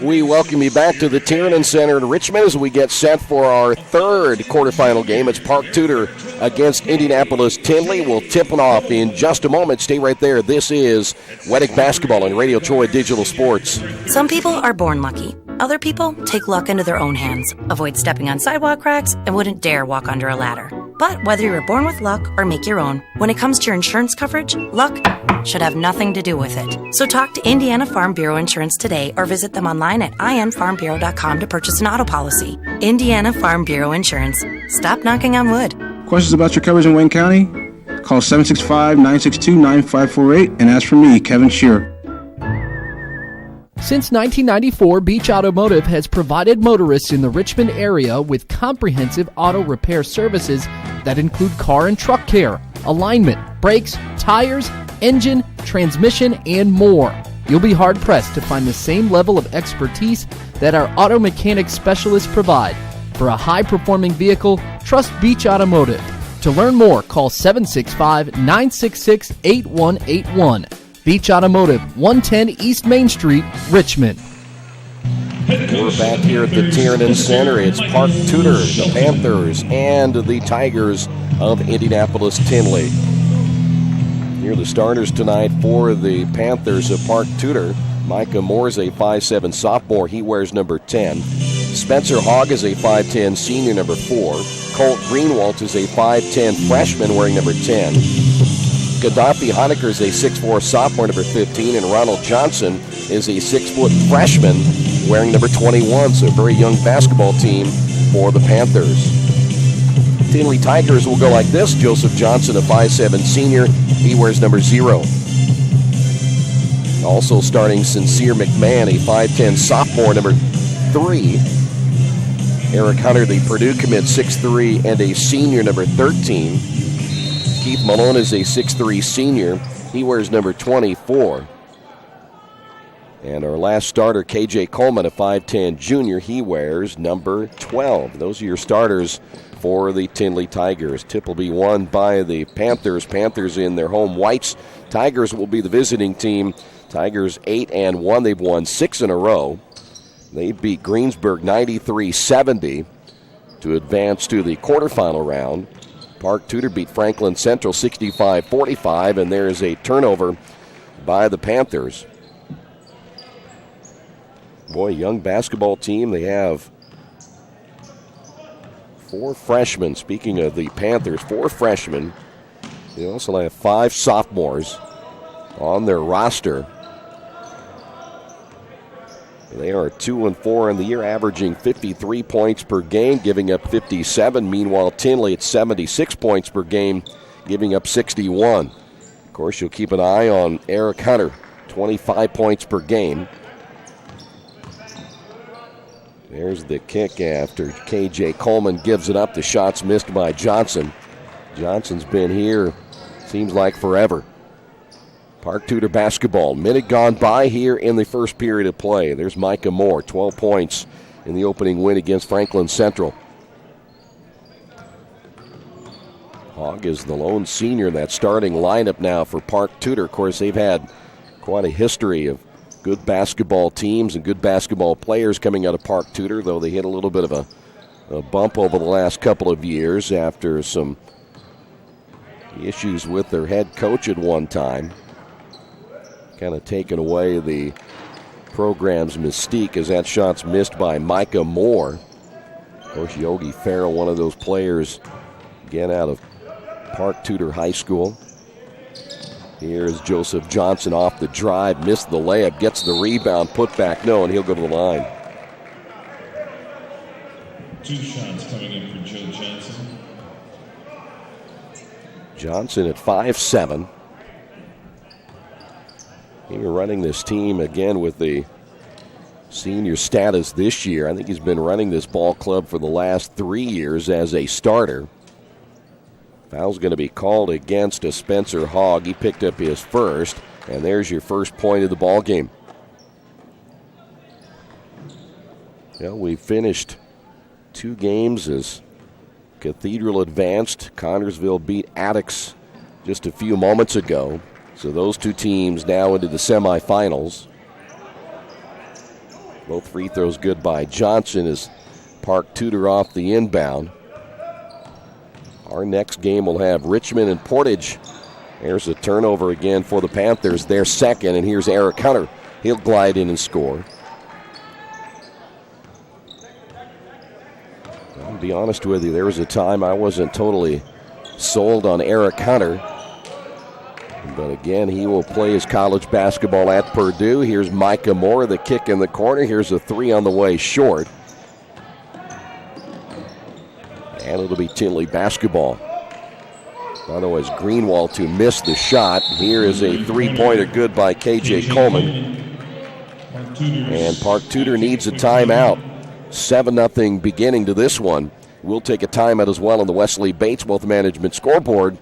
We welcome you back to the Tiernan Center in Richmond as we get set for our third quarterfinal game. It's Park Tudor against Indianapolis Tindley. We'll tip it off in just a moment. Stay right there. This is Wettig Basketball on Radio Troy Digital Sports. Some people are born lucky. Other people take luck into their own hands, avoid stepping on sidewalk cracks, and wouldn't dare walk under a ladder. But whether you're born with luck or make your own, when it comes to your insurance coverage, luck should have nothing to do with it. So talk to Indiana Farm Bureau Insurance today or visit them online at infarmbureau.com to purchase an auto policy. Indiana Farm Bureau Insurance. Stop knocking on wood. Questions about your coverage in Wayne County? Call 765-962-9548 and ask for me, Kevin Shearer. Since 1994, Beach Automotive has provided motorists in the Richmond area with comprehensive auto repair services that include car and truck care, alignment, brakes, tires, engine, transmission, and more. You'll be hard-pressed to find the same level of expertise that our auto mechanic specialists provide. For a high-performing vehicle, trust Beach Automotive. To learn more, call 765-966-8181. Beach Automotive, 110 East Main Street, Richmond. We're back here at the Tiernan Center. It's Park Tudor, the Panthers, and the Tigers of Indianapolis Tindley. Here are the starters tonight for the Panthers of Park Tudor. Micah Moore is a 5'7 sophomore. He wears number 10. Spencer Hogg is a 5'10 senior, number 4. Colt Greenwald is a 5'10 freshman wearing number 10. Gaddafi Honecker is a 6'4 sophomore, number 15, and Ronald Johnson is a 6-foot freshman wearing number 21. So a very young basketball team for the Panthers. Tindley Tigers will go like this. Joseph Johnson, a 5'7 senior. He wears number 0. Also starting Sincere McMahon, a 5'10 sophomore, number 3. Eric Hunter, the Purdue commit, 6'3", and a senior, number 13. Keith Malone is a 6'3 senior. He wears number 24. And our last starter, KJ Coleman, a 5'10 junior. He wears number 12. Those are your starters for the Tindley Tigers. Tip will be won by the Panthers. Panthers in their home whites. Tigers will be the visiting team. Tigers 8-1. They've won 6 in a row. They beat Greensburg 93-70 to advance to the quarterfinal round. Park Tudor beat Franklin Central 65-45, and there is a turnover by the Panthers. Boy, young basketball team. They have 4 freshmen. Speaking of the Panthers, 4 freshmen. They also have 5 sophomores on their roster. They are 2-4 in the year, averaging 53 points per game, giving up 57. Meanwhile, Tindley at 76 points per game, giving up 61. Of course, you'll keep an eye on Eric Hunter, 25 points per game. There's the kick after KJ Coleman gives it up. The shot's missed by Johnson. Johnson's been here, seems like forever. Park Tudor basketball. Minute gone by here in the first period of play. There's Micah Moore, 12 points in the opening win against Franklin Central. Hogg is the lone senior in that starting lineup now for Park Tudor. Of course, they've had quite a history of good basketball teams and good basketball players coming out of Park Tudor, though they hit a little bit of a bump over the last couple of years after some issues with their head coach at one time. Kind of taken away the program's mystique as that shot's missed by Micah Moore. Of course, Yogi Farrell, one of those players, again out of Park Tudor High School. Here's Joseph Johnson off the drive, missed the layup, gets the rebound, put back, no, and he'll go to the line. 2 shots coming in for Joe Johnson. Johnson at 5'7". He was running this team again with the senior status this year. I think he's been running this ball club for the last 3 years as a starter. Foul's going to be called against a Spencer Hogg. He picked up his first, and there's your first point of the ball game. Well, we finished 2 games as Cathedral advanced. Connorsville beat Attucks just a few moments ago. So those 2 teams now into the semifinals. Both free throws good by Johnson as Park Tudor off the inbound. Our next game will have Richmond and Portage. There's a turnover again for the Panthers. Their second, and here's Eric Hunter. He'll glide in and score. I'll be honest with you, there was a time I wasn't totally sold on Eric Hunter. But again, he will play his college basketball at Purdue. Here's Micah Moore, the kick in the corner. Here's a three on the way short. And it'll be Tindley basketball. Otherwise, Greenwald to miss the shot. Here is a three-pointer good by K.J. Coleman. And Park Tudor needs a timeout. 7-0 beginning to this one. We'll take a timeout as well on the Wesley Bates Wealth Management scoreboard.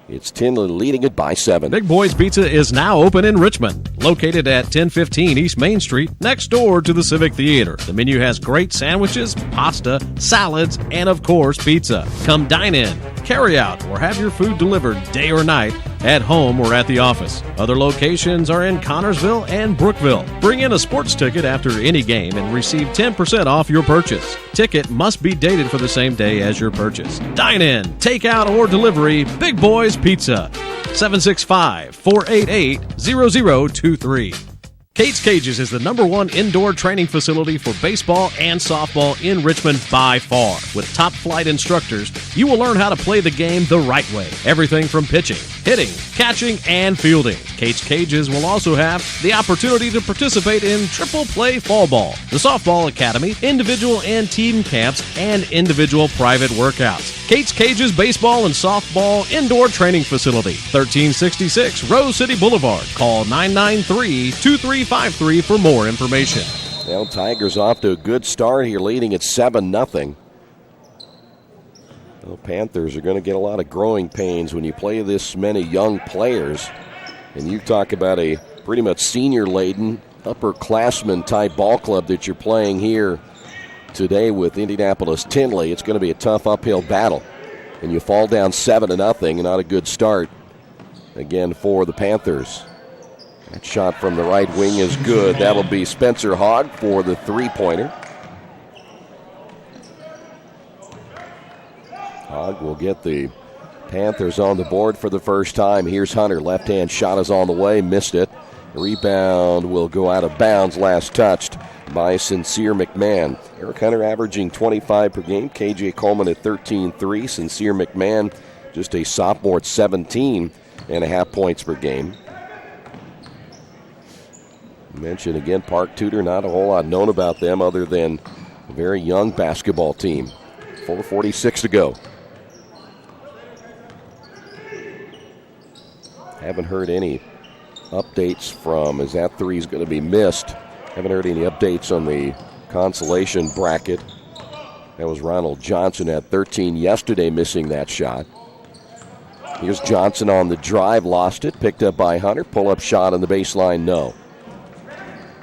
It's Tindley leading it by 7. Big Boys Pizza is now open in Richmond, located at 1015 East Main Street, next door to the Civic Theater. The menu has great sandwiches, pasta, salads, and of course, pizza. Come dine in, carry out, or have your food delivered day or night, at home or at the office. Other locations are in Connorsville and Brookville. Bring in a sports ticket after any game and receive 10% off your purchase. Ticket must be dated for the same day as your purchase. Dine in, take out, or delivery, Big Boys Pizza. 765-488-0023. Kate's Cages is the #1 indoor training facility for baseball and softball in Richmond by far. With top-flight instructors, you will learn how to play the game the right way. Everything from pitching, hitting, catching, and fielding. Kate's Cages will also have the opportunity to participate in triple play fall ball, the softball academy, individual and team camps, and individual private workouts. Kate's Cages Baseball and Softball Indoor Training Facility, 1366 Rose City Boulevard. Call 993-2353 for more information. Well, Tigers off to a good start here, leading at 7-0. The Panthers are going to get a lot of growing pains when you play this many young players. And you talk about a pretty much senior-laden, upperclassman type ball club that you're playing here today with Indianapolis Tindley. It's going to be a tough uphill battle. And you fall down 7-0, and not a good start again for the Panthers. That shot from the right wing is good. That'll be Spencer Hogg for the three-pointer. Hogg will get the Panthers on the board for the first time. Here's Hunter. Left-hand shot is on the way. Missed it. The rebound will go out of bounds. Last touched by Sincere McMahon. Eric Hunter averaging 25 per game. K.J. Coleman at 13-3. Sincere McMahon, just a sophomore at 17.5 points per game. Mention again, Park Tudor, not a whole lot known about them other than a very young basketball team. 4:46 to go. Haven't heard any updates from, as that three is going to be missed. Haven't heard any updates on the consolation bracket. That was Ronald Johnson at 13 yesterday, missing that shot. Here's Johnson on the drive, lost it, picked up by Hunter. Pull-up shot on the baseline, no.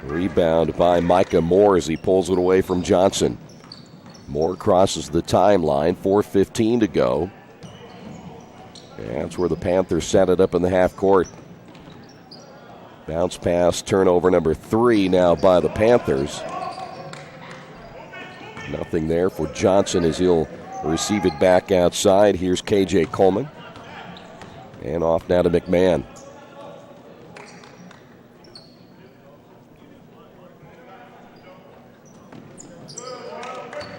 Rebound by Micah Moore as he pulls it away from Johnson. Moore crosses the timeline, 4:15 to go. And that's where the Panthers set it up in the half court. Bounce pass, turnover number 3 now by the Panthers. Nothing there for Johnson as he'll receive it back outside. Here's K.J. Coleman. And off now to McMahon.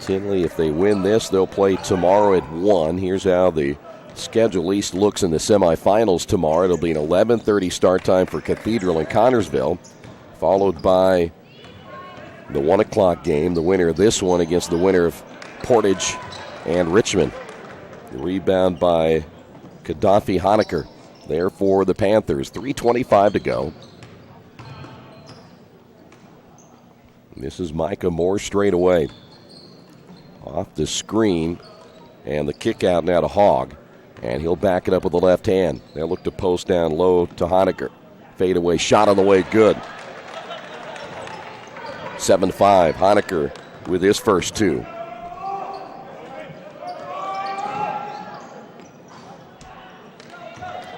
Tindley, if they win this, they'll play tomorrow at 1. Here's how the schedule at least looks in the semifinals tomorrow. It'll be an 11:30 start time for Cathedral and Connorsville, followed by the 1 o'clock game, the winner of this one against the winner of Portage and Richmond. The rebound by Gaddafi Honecker there for the Panthers. 3:25 to go. This is Micah Moore straight away. Off the screen, and the kick out now to Hogg. And he'll back it up with the left hand. They'll look to post down low to Honecker. Fadeaway shot on the way, good. 7-5, Honecker with his first 2.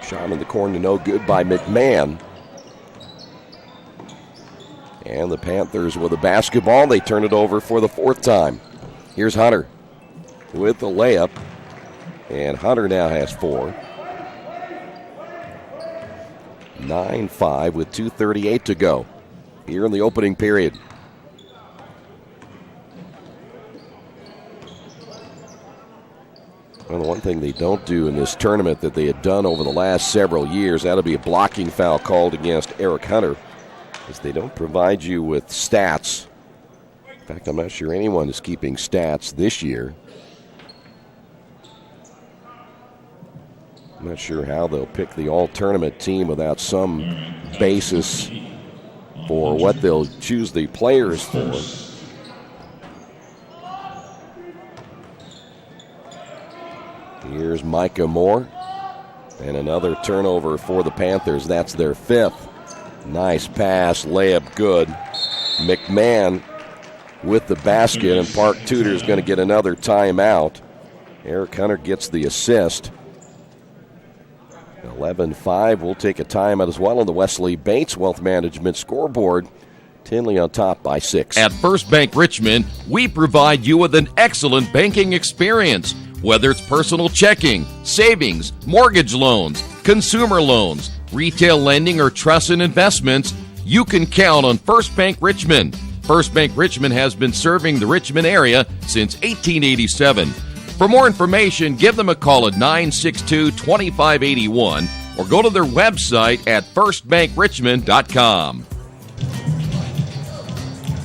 Shot in the corner, no good by McMahon. And the Panthers with the basketball. They turn it over for the fourth time. Here's Hunter with the layup. And Hunter now has 4. 9-5 with 2:38 to go here in the opening period. Well, the one thing they don't do in this tournament that they had done over the last several years, that'll be a blocking foul called against Eric Hunter, is they don't provide you with stats. In fact, I'm not sure anyone is keeping stats this year. I'm not sure how they'll pick the all-tournament team without some basis for what they'll choose the players for. Here's Micah Moore. And another turnover for the Panthers. That's their 5th. Nice pass, layup good. McMahon with the basket, and Park Tudor is going to get another timeout. Eric Hunter gets the assist. 11-5. We'll take a timeout as well on the Wesley Bates Wealth Management scoreboard. Tindley on top by 6. At First Bank Richmond, we provide you with an excellent banking experience. Whether it's personal checking, savings, mortgage loans, consumer loans, retail lending, or trust and investments, you can count on First Bank Richmond. First Bank Richmond has been serving the Richmond area since 1887. For more information, give them a call at 962-2581 or go to their website at firstbankrichmond.com.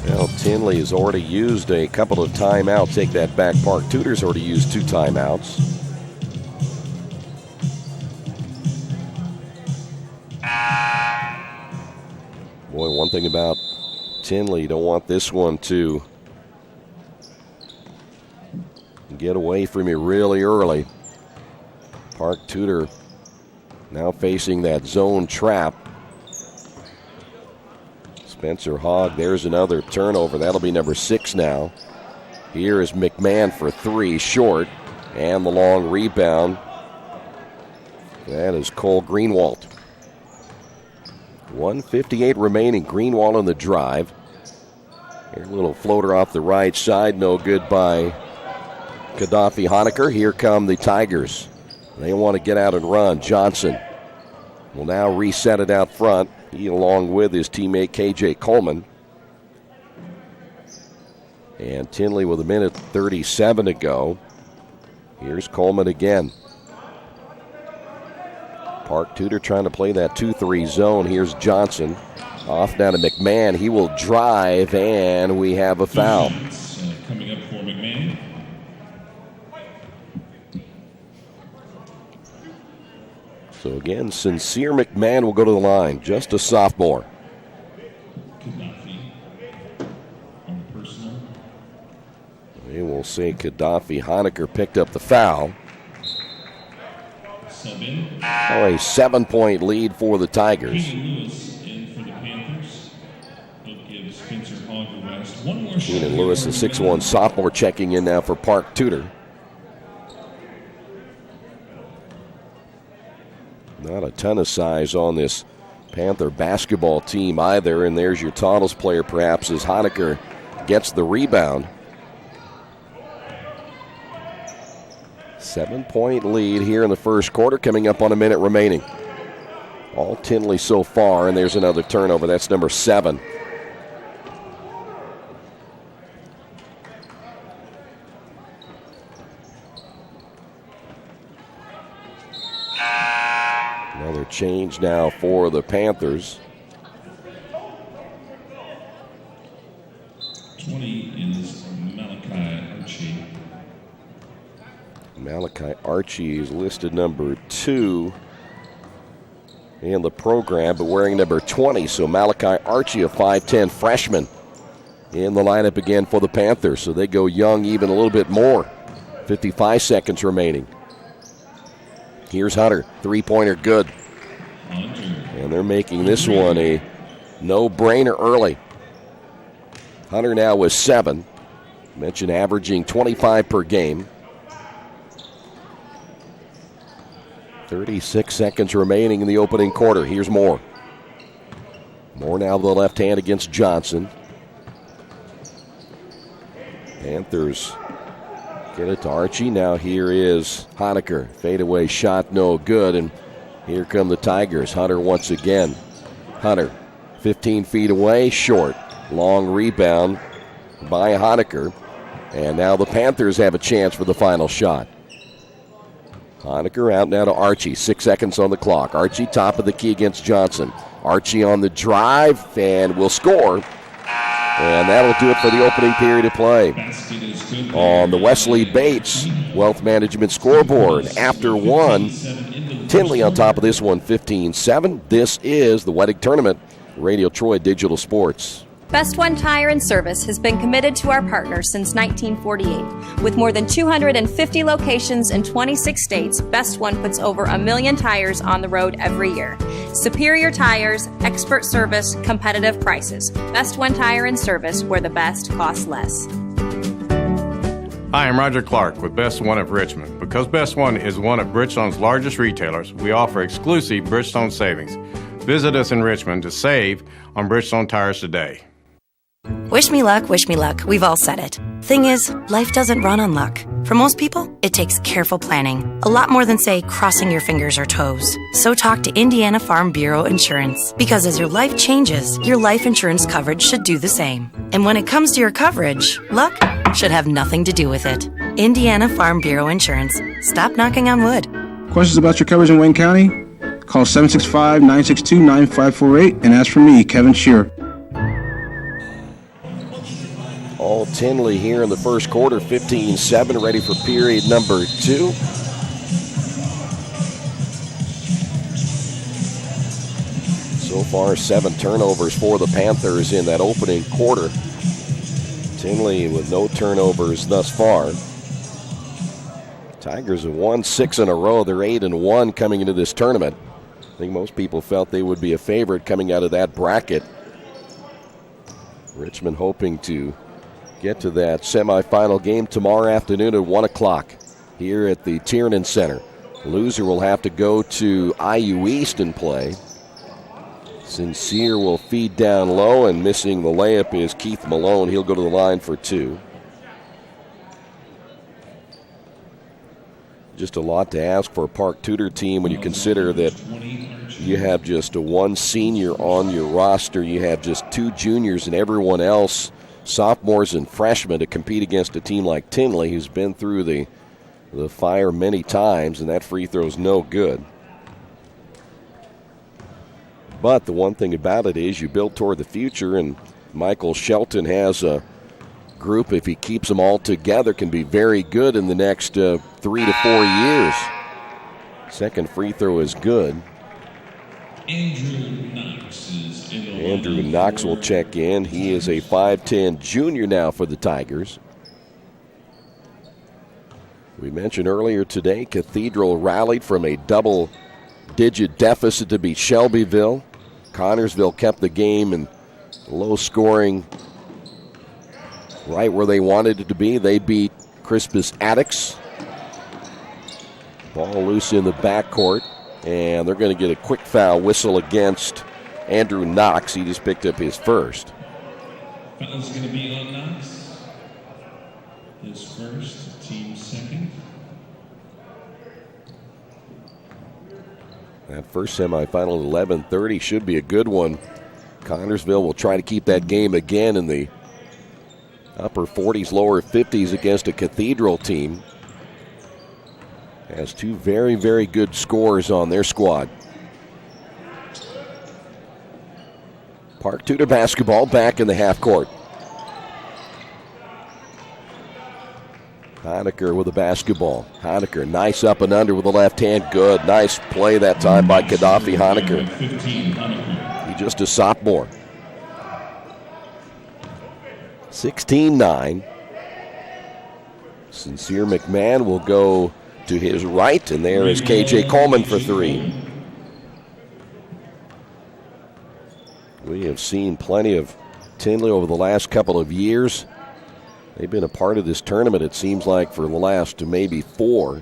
Well, Tindley has already used a couple of timeouts. Take that back. Park Tudor's already used 2 timeouts. Boy, one thing about Tindley, you don't want this one to get away from you really early. Park Tudor now facing that zone trap. Spencer Hogg, there's another turnover. That'll be number 6 now. Here is McMahon for 3, short, and the long rebound. That is Cole Greenwald. 1:58 remaining. Greenwald on the drive. Here, a little floater off the right side, no good by Gaddafi Honecker. Here come the Tigers. They want to get out and run. Johnson will now reset it out front. He, along with his teammate KJ Coleman. And Tindley with 1:37 to go. Here's Coleman again. Park Tudor trying to play that 2-3 zone. Here's Johnson. Off down to McMahon. He will drive, and we have a foul. Coming up for McMahon. So again, Sincere McMahon will go to the line. Just a sophomore. Gaddafi on personal. We will say Gaddafi Honecker picked up the foul. Sub in. Oh, a 7-point lead for the Tigers. Keenan Lewis in for the Panthers. He'll give Spencer Hogg a rest. One more shot. Keenan Lewis, the 6'1 sophomore, checking in now for Park Tudor. Not a ton of size on this Panther basketball team either. And there's your tallest player, perhaps, as Honecker gets the rebound. 7-point lead here in the first quarter, coming up on a minute remaining. All Tindley so far, and there's another turnover. That's number 7. Another change now for the Panthers. 20 is Malachi Archie. Malachi Archie is listed number 2 in the program, but wearing number 20. So Malachi Archie, a 5'10 freshman, in the lineup again for the Panthers. So they go young even a little bit more. 55 seconds remaining. Here's Hunter, 3-pointer good. And they're making this one a no-brainer early. Hunter now with 7. Mentioned averaging 25 per game. 36 seconds remaining in the opening quarter. Here's Moore. Moore now with the left hand against Johnson. Panthers get it to Archie. Now here is Honecker. Fadeaway shot, no good. And here come the Tigers. Hunter once again. Hunter, 15 feet away, short. Long rebound by Honecker. And now the Panthers have a chance for the final shot. Honecker out now to Archie. 6 seconds on the clock. Archie top of the key against Johnson. Archie on the drive and will score. And that'll do it for the opening period of play. On the Wesley Bates Wealth Management scoreboard, after one, Tindley on top of this one, 15-7. This is the Wettig Tournament, Radio Troy Digital Sports. Best One Tire and Service has been committed to our partners since 1948. With more than 250 locations in 26 states, Best One puts over 1 million tires on the road every year. Superior tires, expert service, competitive prices. Best One Tire and Service, where the best costs less. Hi, I'm Roger Clark with Best One of Richmond. Because Best One is one of Bridgestone's largest retailers, we offer exclusive Bridgestone savings. Visit us in Richmond to save on Bridgestone tires today. Wish me luck, we've all said it. Thing is, life doesn't run on luck. For most people, it takes careful planning. A lot more than, say, crossing your fingers or toes. So talk to Indiana Farm Bureau Insurance. Because as your life changes, your life insurance coverage should do the same. And when it comes to your coverage, luck should have nothing to do with it. Indiana Farm Bureau Insurance. Stop knocking on wood. Questions about your coverage in Wayne County? Call 765-962-9548 and ask for me, Kevin Shearer. All Tindley here in the first quarter, 15-7, ready for period number 2. So far, 7 turnovers for the Panthers in that opening quarter. Tindley with no turnovers thus far. Tigers have won 6 in a row. They're 8-1 coming into this tournament. I think most people felt they would be a favorite coming out of that bracket. Richmond hoping to get to that semifinal game tomorrow afternoon at 1 o'clock here at the Tiernan Center. Loser will have to go to IU East and play. Sincere will feed down low, and missing the layup is Keith Malone. He'll go to the line for 2. Just a lot to ask for a Park Tudor team when you consider that you have just one senior on your roster. You have just 2 juniors and everyone else, sophomores and freshmen, to compete against a team like Tindley, who's been through the fire many times, and that free throw's no good. But the one thing about it is you build toward the future, and Michael Shelton has a group, if he keeps them all together, can be very good in the next 3 to 4 years. Second free throw is good. Andrew Knox will check in. He is a 5'10 junior now for the Tigers. We mentioned earlier today, Cathedral rallied from a double-digit deficit to beat Shelbyville. Connorsville kept the game in low scoring, right where they wanted it to be. They beat Crispus Attucks. Ball loose in the backcourt, and they're going to get a quick foul whistle against Andrew Knox. He just picked up his first. Foul's going to be on Knox. His first, team second. That first semifinal at 11:30 should be a good one. Connorsville will try to keep that game again in the upper 40s, lower 50s against a Cathedral team. Has 2 very, very good scorers on their squad. Park Tudor basketball back in the half court. Honecker with the basketball. Honecker, nice up and under with the left hand. Good. Nice play that time by Gaddafi Honecker. He's just a sophomore. 16-9. Sincere McMahon will go to his right, and there is KJ Coleman for 3. We have seen plenty of Tindley over the last couple of years. They've been a part of this tournament, it seems like, for the last maybe 4.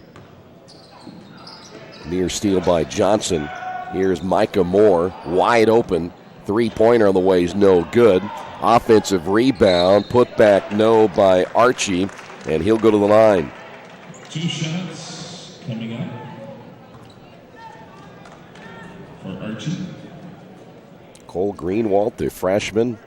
Near steal by Johnson. Here's Micah Moore, wide open. Three-pointer on the way is no good. Offensive rebound, put back no by Archie, and he'll go to the line. 2 shots coming up for Archie. Cole Greenwald, the freshman,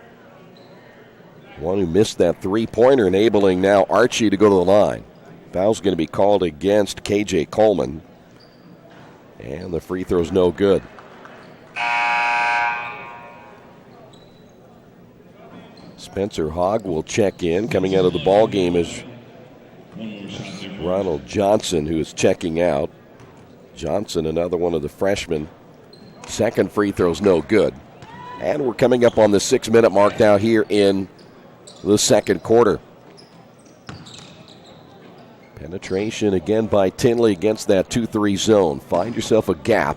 one who missed that three-pointer, enabling now Archie to go to the line. Foul's going to be called against KJ Coleman, and the free throw's no good. Spencer Hogg will check in. Coming out of the ball game is Ronald Johnson, who is checking out. Johnson, another one of the freshmen. Second free throw's no good. And we're coming up on the 6-minute mark now here in the second quarter. Penetration again by Tindley against that 2-3 zone. Find yourself a gap.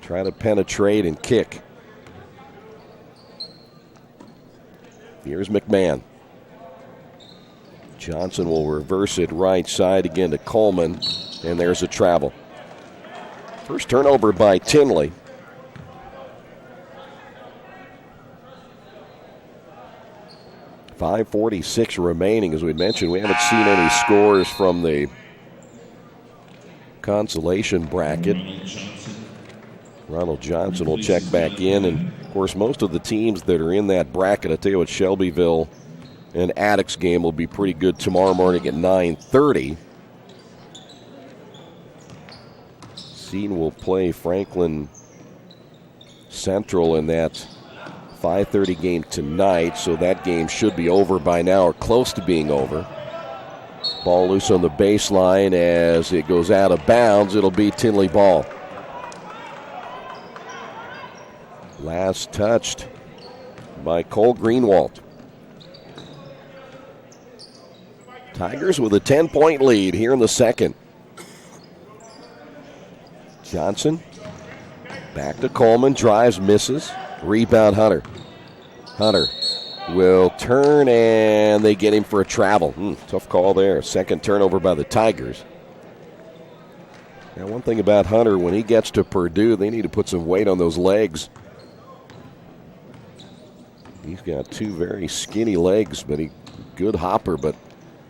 Try to penetrate and kick. Here's McMahon. Johnson will reverse it right side again to Coleman, and there's a travel. First turnover by Tindley. .546 remaining. As we mentioned, we haven't seen any scores from the consolation bracket. Ronald Johnson will check back in, and of course most of the teams that are in that bracket, I tell you what, Shelbyville and Attucks game will be pretty good tomorrow morning at 9:30. Seton will play Franklin Central in that 5:30 game tonight, so that game should be over by now or close to being over. Ball loose on the baseline as it goes out of bounds. It'll be Tindley ball. Last touched by Cole Greenwald. Tigers with a 10-point lead here in the second. Johnson back to Coleman, drives, misses. Rebound Hunter. Hunter will turn, and they get him for a travel. Tough call there. Second turnover by the Tigers. Now, one thing about Hunter, when he gets to Purdue, they need to put some weight on those legs. He's got two very skinny legs, but he good hopper, but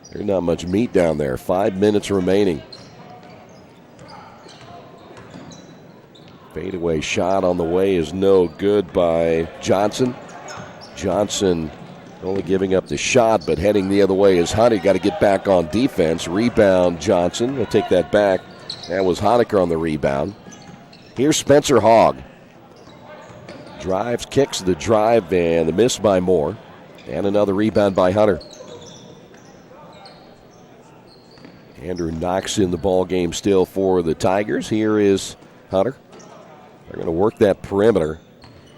there's not much meat down there. 5 minutes remaining. Fadeaway shot on the way is no good by Johnson. Johnson only giving up the shot, but heading the other way is Hunter. Got to get back on defense. Rebound Johnson. We'll take that back. That was Honecker on the rebound. Here's Spencer Hogg. Drives, kicks the drive, and the miss by Moore. And another rebound by Hunter. Andrew Knox in the ball game still for the Tigers. Here is Hunter. They're going to work that perimeter.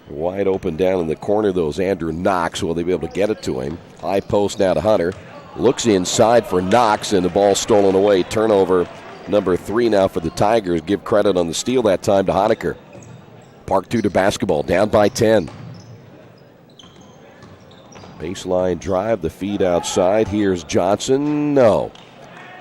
Wide open down in the corner, those Andrew Knox. Will they be able to get it to him? High post now to Hunter. Looks inside for Knox, and the ball stolen away. Turnover number 3 now for the Tigers. Give credit on the steal that time to Honecker. Park Tudor basketball, down by 10. Baseline drive, the feed outside. Here's Johnson. No.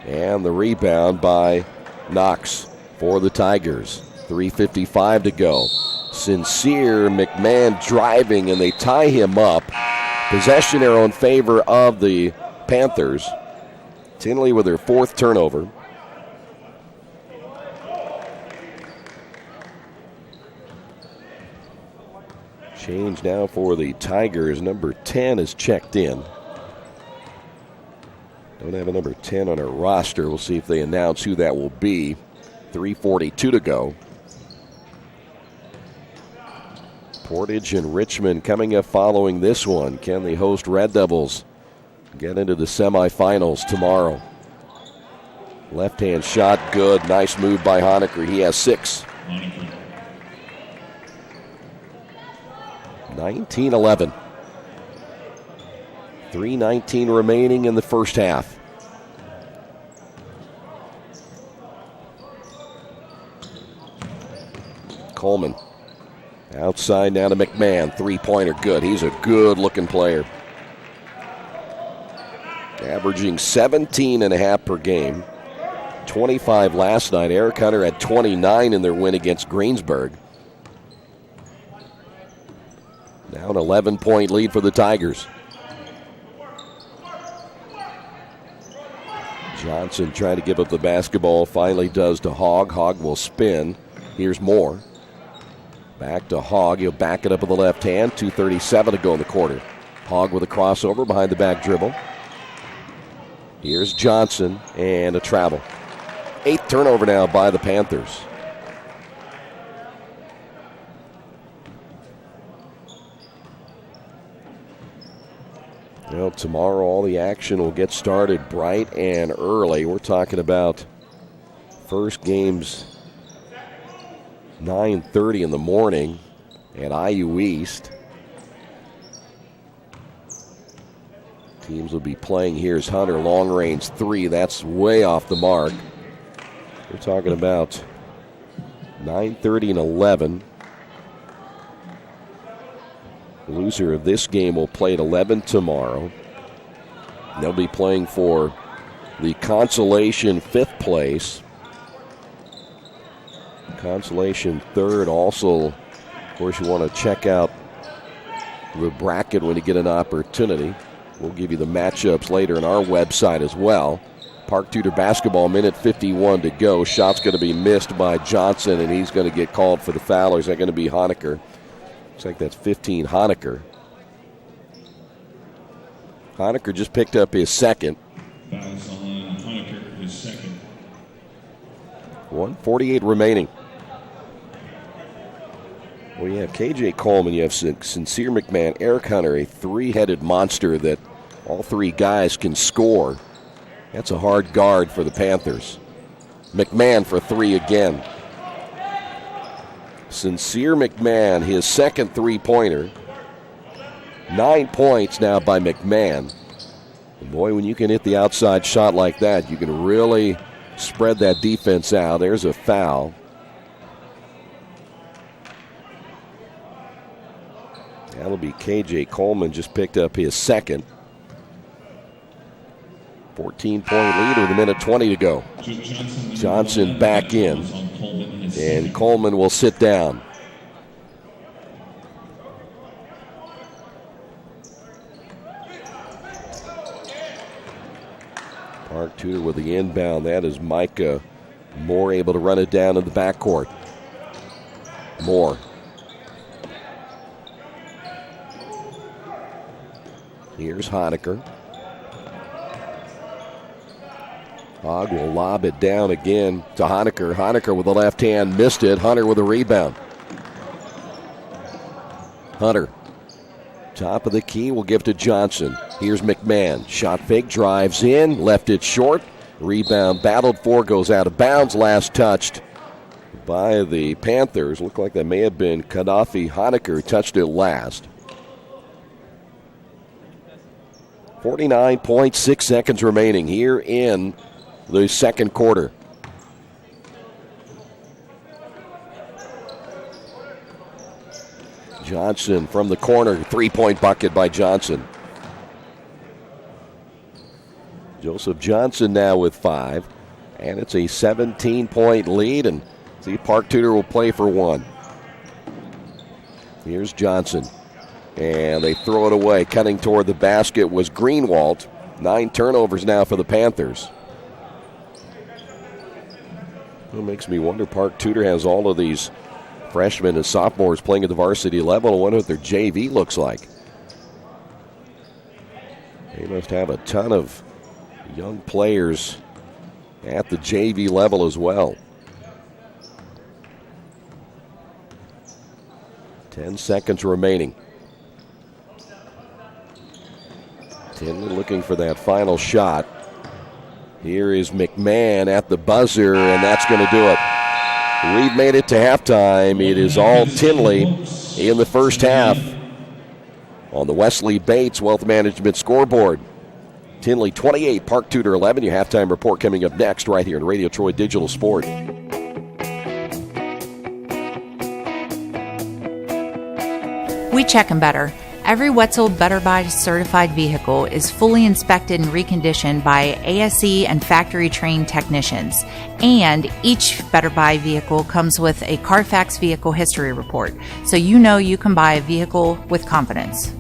And the rebound by Knox for the Tigers. 3:55 to go. Sincere, McMahon driving, and they tie him up. Possession arrow in favor of the Panthers. Tindley with their 4th turnover. Change now for the Tigers. Number 10 is checked in. Don't have a number 10 on our roster. We'll see if they announce who that will be. 3:42 to go. Portage and Richmond coming up following this one. Can the host Red Devils get into the semifinals tomorrow? Left-hand shot, good. Nice move by Honecker. He has 6. 19-11. 3:19 remaining in the first half. Coleman. Outside now to McMahon. Three-pointer, good. He's a good-looking player. Averaging 17.5 per game. 25 last night. Eric Hunter had 29 in their win against Greensburg. Now an 11-point lead for the Tigers. Johnson trying to give up the basketball, finally does to Hogg. Hogg will spin. Here's Moore. Back to Hogg. He'll back it up with the left hand. 2:37 to go in the quarter. Hogg with a crossover behind the back dribble. Here's Johnson and a travel. 8th turnover now by the Panthers. Well, tomorrow all the action will get started bright and early. We're talking about first games 9:30 in the morning at IU East. Teams will be playing. Here's Hunter, long range 3. That's way off the mark. We're talking about 9:30 and 11. The loser of this game will play at 11 tomorrow. They'll be playing for the consolation 5th place. Consolation 3rd. Also, of course, you want to check out the bracket when you get an opportunity. We'll give you the matchups later on our website as well. Park Tudor basketball, minute 51 to go. Shot's going to be missed by Johnson, and he's going to get called for the foul. Or is that going to be Honecker? Looks like that's 15 Honecker. Honecker just picked up his second. Fouls on Honecker, his second. 1:48 remaining. Well, you have K.J. Coleman, you have Sincere McMahon, Eric Hunter, a 3-headed monster that all 3 guys can score. That's a hard guard for the Panthers. McMahon for 3 again. Sincere McMahon, his second 3-pointer. 9 points now by McMahon. And boy, when you can hit the outside shot like that, you can really spread that defense out. There's a foul. That'll be K.J. Coleman, just picked up his second. 14-point lead with a minute 20 to go. Johnson back in, and Coleman will sit down. Park Tudor with the inbound. That is Micah Moore able to run it down in the backcourt. Moore. Here's Honecker. Hogg will lob it down again to Honecker. Honecker with the left hand, missed it. Hunter with a rebound. Hunter, top of the key, will give to Johnson. Here's McMahon. Shot fake, drives in, left it short. Rebound battled for, goes out of bounds. Last touched by the Panthers. Looked like that may have been Kadafi. Honecker touched it last. 49.6 seconds remaining here in the second quarter. Johnson from the corner, 3-point bucket by Johnson. Joseph Johnson now with 5, and it's a 17-point lead, and see, Park Tudor will play for 1. Here's Johnson. And they throw it away. Cutting toward the basket was Greenwald. 9 turnovers now for the Panthers. It makes me wonder, Park Tudor has all of these freshmen and sophomores playing at the varsity level. I wonder what their JV looks like. They must have a ton of young players at the JV level as well. 10 seconds remaining. Tindley looking for that final shot. Here is McMahon at the buzzer, and that's going to do it. We've made it to halftime. It is all Tindley in the first half on the Wesley Bates Wealth Management scoreboard. Tindley 28, Park Tudor 11. Your halftime report coming up next right here on Radio Troy Digital Sport. We check 'em better. Every Wetzel Better Buy certified vehicle is fully inspected and reconditioned by ASE and factory-trained technicians. And each Better Buy vehicle comes with a Carfax vehicle history report, so you know you can buy a vehicle with confidence.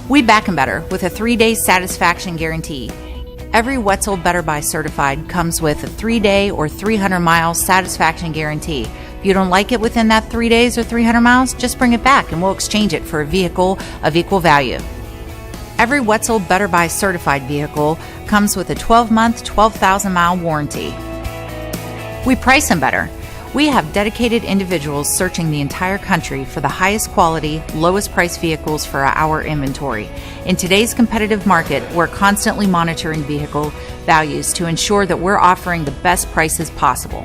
We back 'em better with a 3-day satisfaction guarantee. Every Wetzel Better Buy certified comes with a 3-day or 300-mile satisfaction guarantee. If you don't like it within that 3 days or 300 miles, just bring it back and we'll exchange it for a vehicle of equal value. Every Wetzel Better Buy certified vehicle comes with a 12-month, 12,000-mile warranty. We price them better. We have dedicated individuals searching the entire country for the highest quality, lowest price vehicles for our inventory. In today's competitive market, we're constantly monitoring vehicle values to ensure that we're offering the best prices possible.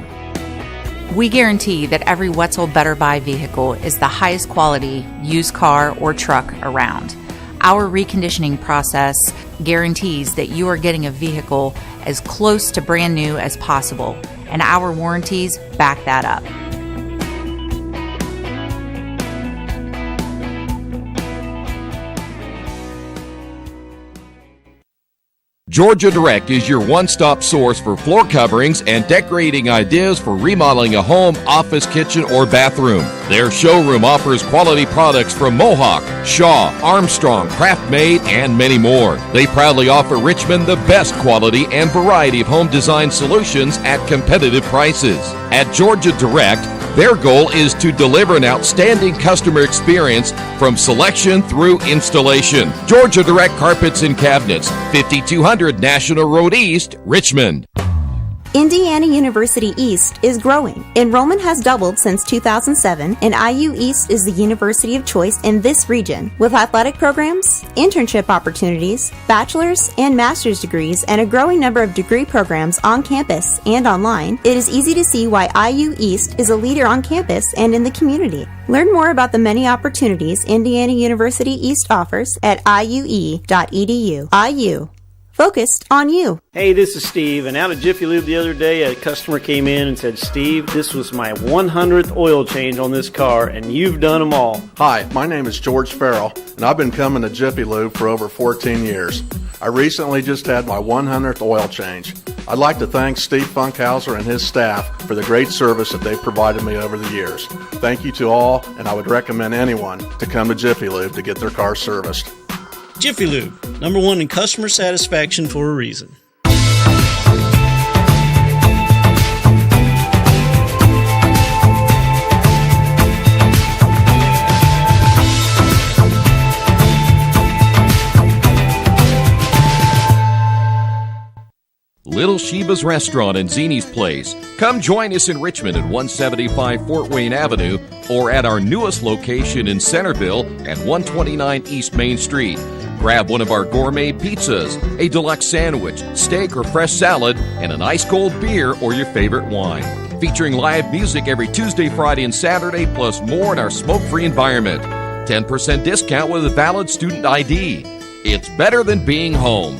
We guarantee that every Wetzel Better Buy vehicle is the highest quality used car or truck around. Our reconditioning process guarantees that you are getting a vehicle as close to brand new as possible, and our warranties back that up. Georgia Direct is your one-stop source for floor coverings and decorating ideas for remodeling a home, office, kitchen, or bathroom. Their showroom offers quality products from Mohawk, Shaw, Armstrong, Craft-Made, and many more. They proudly offer Richmond the best quality and variety of home design solutions at competitive prices. At Georgia Direct, their goal is to deliver an outstanding customer experience from selection through installation. Georgia Direct Carpets and Cabinets, 5200 National Road East, Richmond. Indiana University East is growing. Enrollment has doubled since 2007, and IU East is the university of choice in this region. With athletic programs, internship opportunities, bachelor's and master's degrees, and a growing number of degree programs on campus and online, it is easy to see why IU East is a leader on campus and in the community. Learn more about the many opportunities Indiana University East offers at iue.edu. IU. Focused on you. Hey, this is Steve, and out of Jiffy Lube the other day, a customer came in and said, Steve, this was my 100th oil change on this car, and you've done them all. Hi, my name is George Farrell, and I've been coming to Jiffy Lube for over 14 years. I recently just had my 100th oil change. I'd like to thank Steve Funkhauser and his staff for the great service that they've provided me over the years. Thank you to all, and I would recommend anyone to come to Jiffy Lube to get their car serviced. Jiffy Lube, #1 in customer satisfaction for a reason. Little Sheba's Restaurant and Zini's Place. Come join us in Richmond at 175 Fort Wayne Avenue or at our newest location in Centerville at 129 East Main Street. Grab one of our gourmet pizzas, a deluxe sandwich, steak or fresh salad, and an ice-cold beer or your favorite wine. Featuring live music every Tuesday, Friday, and Saturday, plus more in our smoke-free environment. 10% discount with a valid student ID. It's better than being home.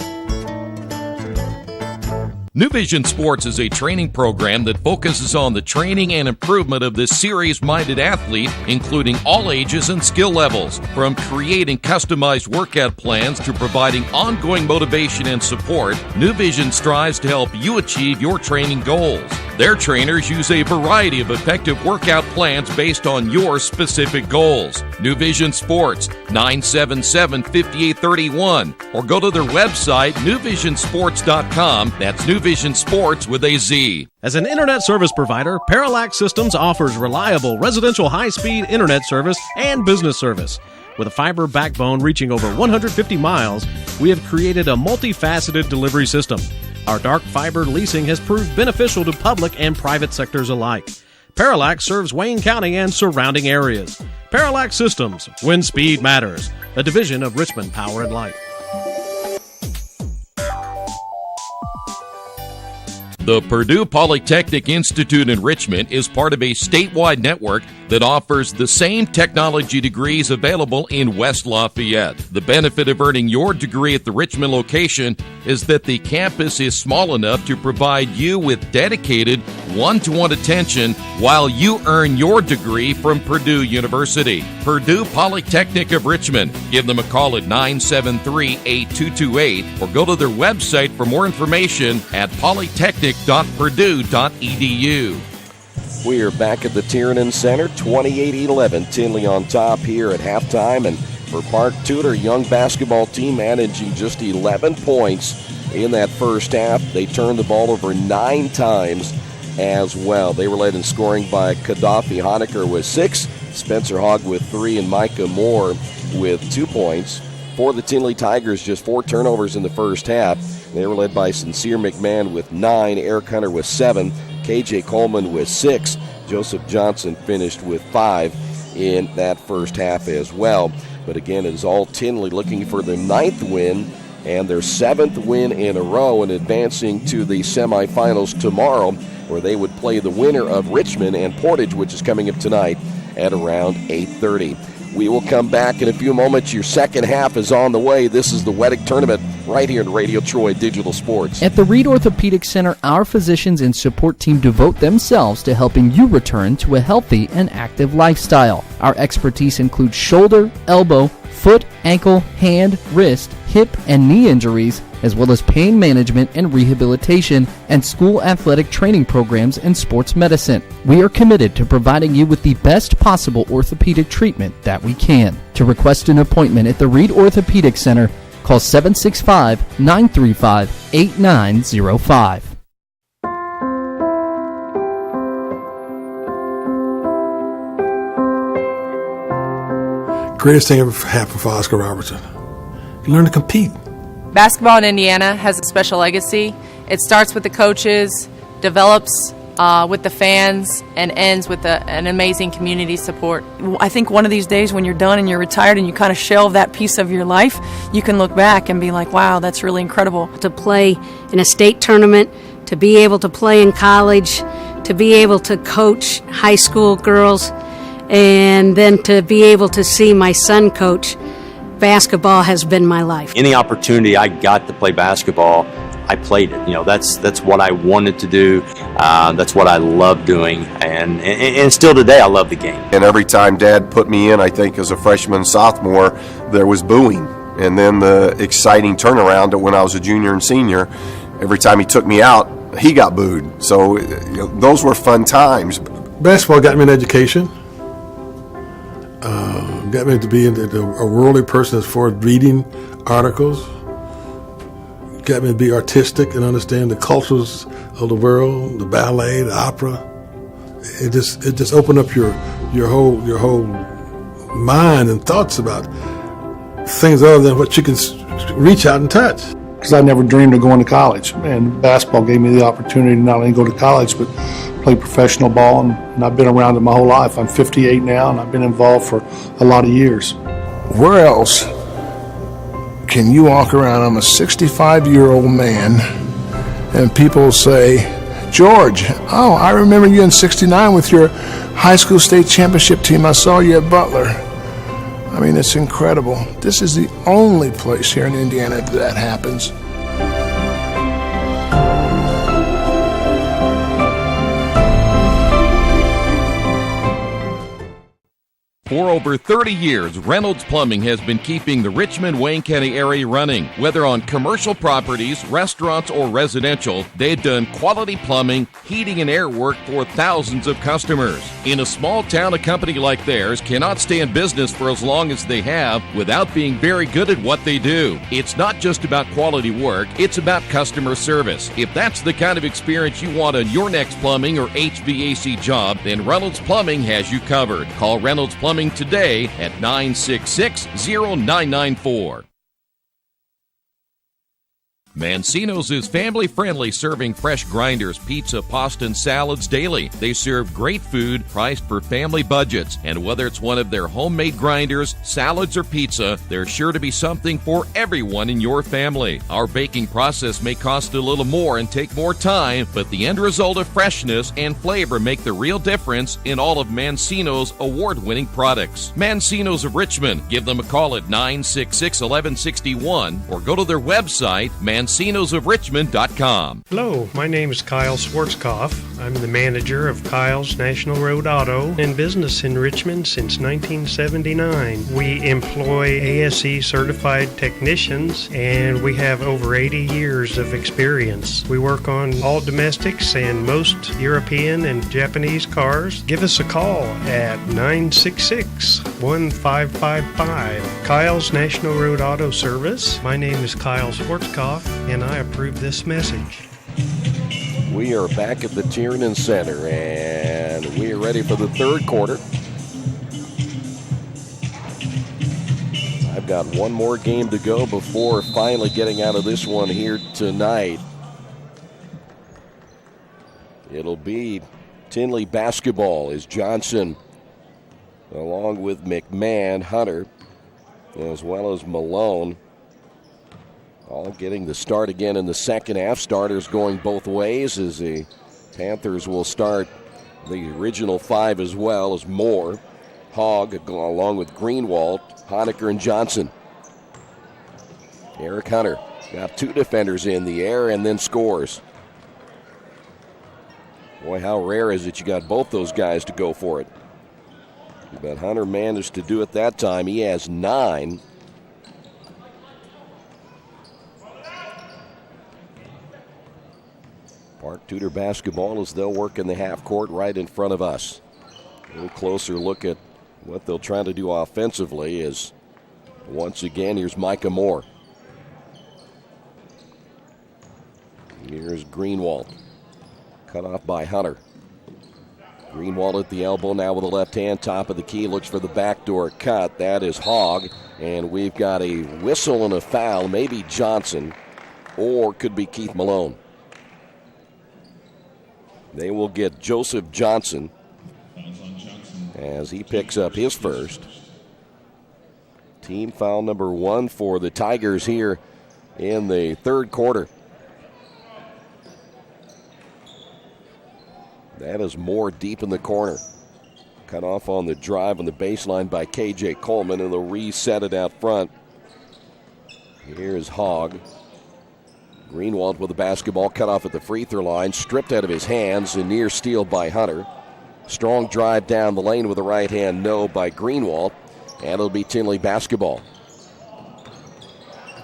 New Vision Sports is a training program that focuses on the training and improvement of this serious-minded athlete, including all ages and skill levels. From creating customized workout plans to providing ongoing motivation and support, New Vision strives to help you achieve your training goals. Their trainers use a variety of effective workout plans based on your specific goals. New Vision Sports, 977-5831, or go to their website, newvisionsports.com. That's New Vision Sports with a Z. As an internet service provider, Parallax Systems offers reliable residential high-speed internet service and business service. With a fiber backbone reaching over 150 miles, we have created a multifaceted delivery system. Our dark fiber leasing has proved beneficial to public and private sectors alike. Parallax serves Wayne County and surrounding areas. Parallax Systems, when speed matters, a division of Richmond Power and Light. The Purdue Polytechnic Institute in Richmond is part of a statewide network that offers the same technology degrees available in West Lafayette. The benefit of earning your degree at the Richmond location is that the campus is small enough to provide you with dedicated one-to-one attention while you earn your degree from Purdue University. Purdue Polytechnic of Richmond. Give them a call at 973-8228 or go to their website for more information at polytechnic.purdue.edu. We are back at the Tiernan Center, 28-11. Tindley on top here at halftime. And for Park Tudor, young basketball team managing just 11 points in that first half. They turned the ball over 9 times as well. They were led in scoring by Gaddafi Honecker with 6, Spencer Hogg with 3, and Micah Moore with 2 points. For the Tindley Tigers, just 4 turnovers in the first half. They were led by Sincere McMahon with 9, Eric Hunter with 7, KJ Coleman with 6. Joseph Johnson finished with 5 in that first half as well. But again, it is all Tindley looking for their 9th win and their 7th win in a row and advancing to the semifinals tomorrow, where they would play the winner of Richmond and Portage, which is coming up tonight at around 8:30. We will come back in a few moments. Your second half is on the way. This is the Wettig Tournament right here in Radio Troy Digital Sports. At the Reed Orthopedic Center, our physicians and support team devote themselves to helping you return to a healthy and active lifestyle. Our expertise includes shoulder, elbow, foot, ankle, hand, wrist, hip, and knee injuries, as well as pain management and rehabilitation and school athletic training programs and sports medicine. We are committed to providing you with the best possible orthopedic treatment that we can. To request an appointment at the Reed Orthopedic Center, call 765-935-8905. Greatest thing ever happened for Oscar Robertson. You learn to compete. Basketball in Indiana has a special legacy. It starts with the coaches, develops with the fans, and ends with an amazing community support. I think one of these days when you're done and you're retired and you kind of shelve that piece of your life, you can look back and be like, wow, that's really incredible. To play in a state tournament, to be able to play in college, to be able to coach high school girls, and then to be able to see my son coach, basketball has been my life. Any opportunity I got to play basketball, I played it. You know, that's what I wanted to do. That's what I love doing, and still today I love the game. And every time Dad put me in, I think as a freshman, sophomore, there was booing. And then the exciting turnaround when I was a junior and senior, every time he took me out, he got booed. So those were fun times. Basketball got me an education. Got me to be a worldly person as far as reading articles. Got me to be artistic and understand the cultures of the world, the ballet, the opera. It just opened up your whole mind and thoughts about things other than what you can reach out and touch. Because I never dreamed of going to college, and basketball gave me the opportunity to not only go to college but play professional ball, and I've been around it my whole life. I'm 58 now, and I've been involved for a lot of years. Where else can you walk around? I'm a 65-year-old man, and people say, George, oh, I remember you in '69 with your high school state championship team. I saw you at Butler. I mean, it's incredible. This is the only place here in Indiana that happens. For over 30 years, Reynolds Plumbing has been keeping the Richmond-Wayne County area running. Whether on commercial properties, restaurants, or residential, they've done quality plumbing, heating, and air work for thousands of customers. In a small town, a company like theirs cannot stay in business for as long as they have without being very good at what they do. It's not just about quality work, it's about customer service. If that's the kind of experience you want on your next plumbing or HVAC job, then Reynolds Plumbing has you covered. Call Reynolds Plumbing today at 966-0994. Mancino's is family-friendly, serving fresh grinders, pizza, pasta, and salads daily. They serve great food priced for family budgets. And whether it's one of their homemade grinders, salads, or pizza, there's sure to be something for everyone in your family. Our baking process may cost a little more and take more time, but the end result of freshness and flavor make the real difference in all of Mancino's award-winning products. Mancino's of Richmond. Give them a call at 966-1161 or go to their website, mancinosofrichmond.com. Hello, my name is Kyle Schwarzkopf. I'm the manager of Kyle's National Road Auto, in business in Richmond since 1979. We employ ASE certified technicians, and we have over 80 years of experience. We work on all domestics and most European and Japanese cars. Give us a call at 966-1555. Kyle's National Road Auto Service. My name is Kyle Schwarzkopf, and I approve this message. We are back at the Tiernan Center, and we are ready for the third quarter. I've got one more game to go before finally getting out of this one here tonight. It'll be Tindley basketball as Johnson, along with McMahon, Hunter, as well as Malone, all getting the start again in the second half. Starters going both ways as the Panthers will start the original five as well as Moore, Hogg, along with Greenwald, Honecker, and Johnson. Eric Hunter got two defenders in the air and then scores. Boy, how rare is it you got both those guys to go for it. But Hunter managed to do it that time. He has 9. Park Tudor basketball as they'll work in the half court right in front of us. A little closer look at what they'll try to do offensively is, once again, here's Micah Moore. Here's Greenwald. Cut off by Hunter. Greenwald at the elbow now with the left hand, top of the key, looks for the backdoor cut. That is Hogg, and we've got a whistle and a foul, maybe Johnson, or could be Keith Malone. They will get Joseph Johnson as he picks up his first. Team foul number 1 for the Tigers here in the third quarter. That is Moore deep in the corner. Cut off on the drive on the baseline by K.J. Coleman, and they'll reset it out front. Here's Hogg. Greenwald with the basketball, cut off at the free throw line, stripped out of his hands, and near steal by Hunter. Strong drive down the lane with the right hand, no by Greenwald, and it'll be Tindley basketball.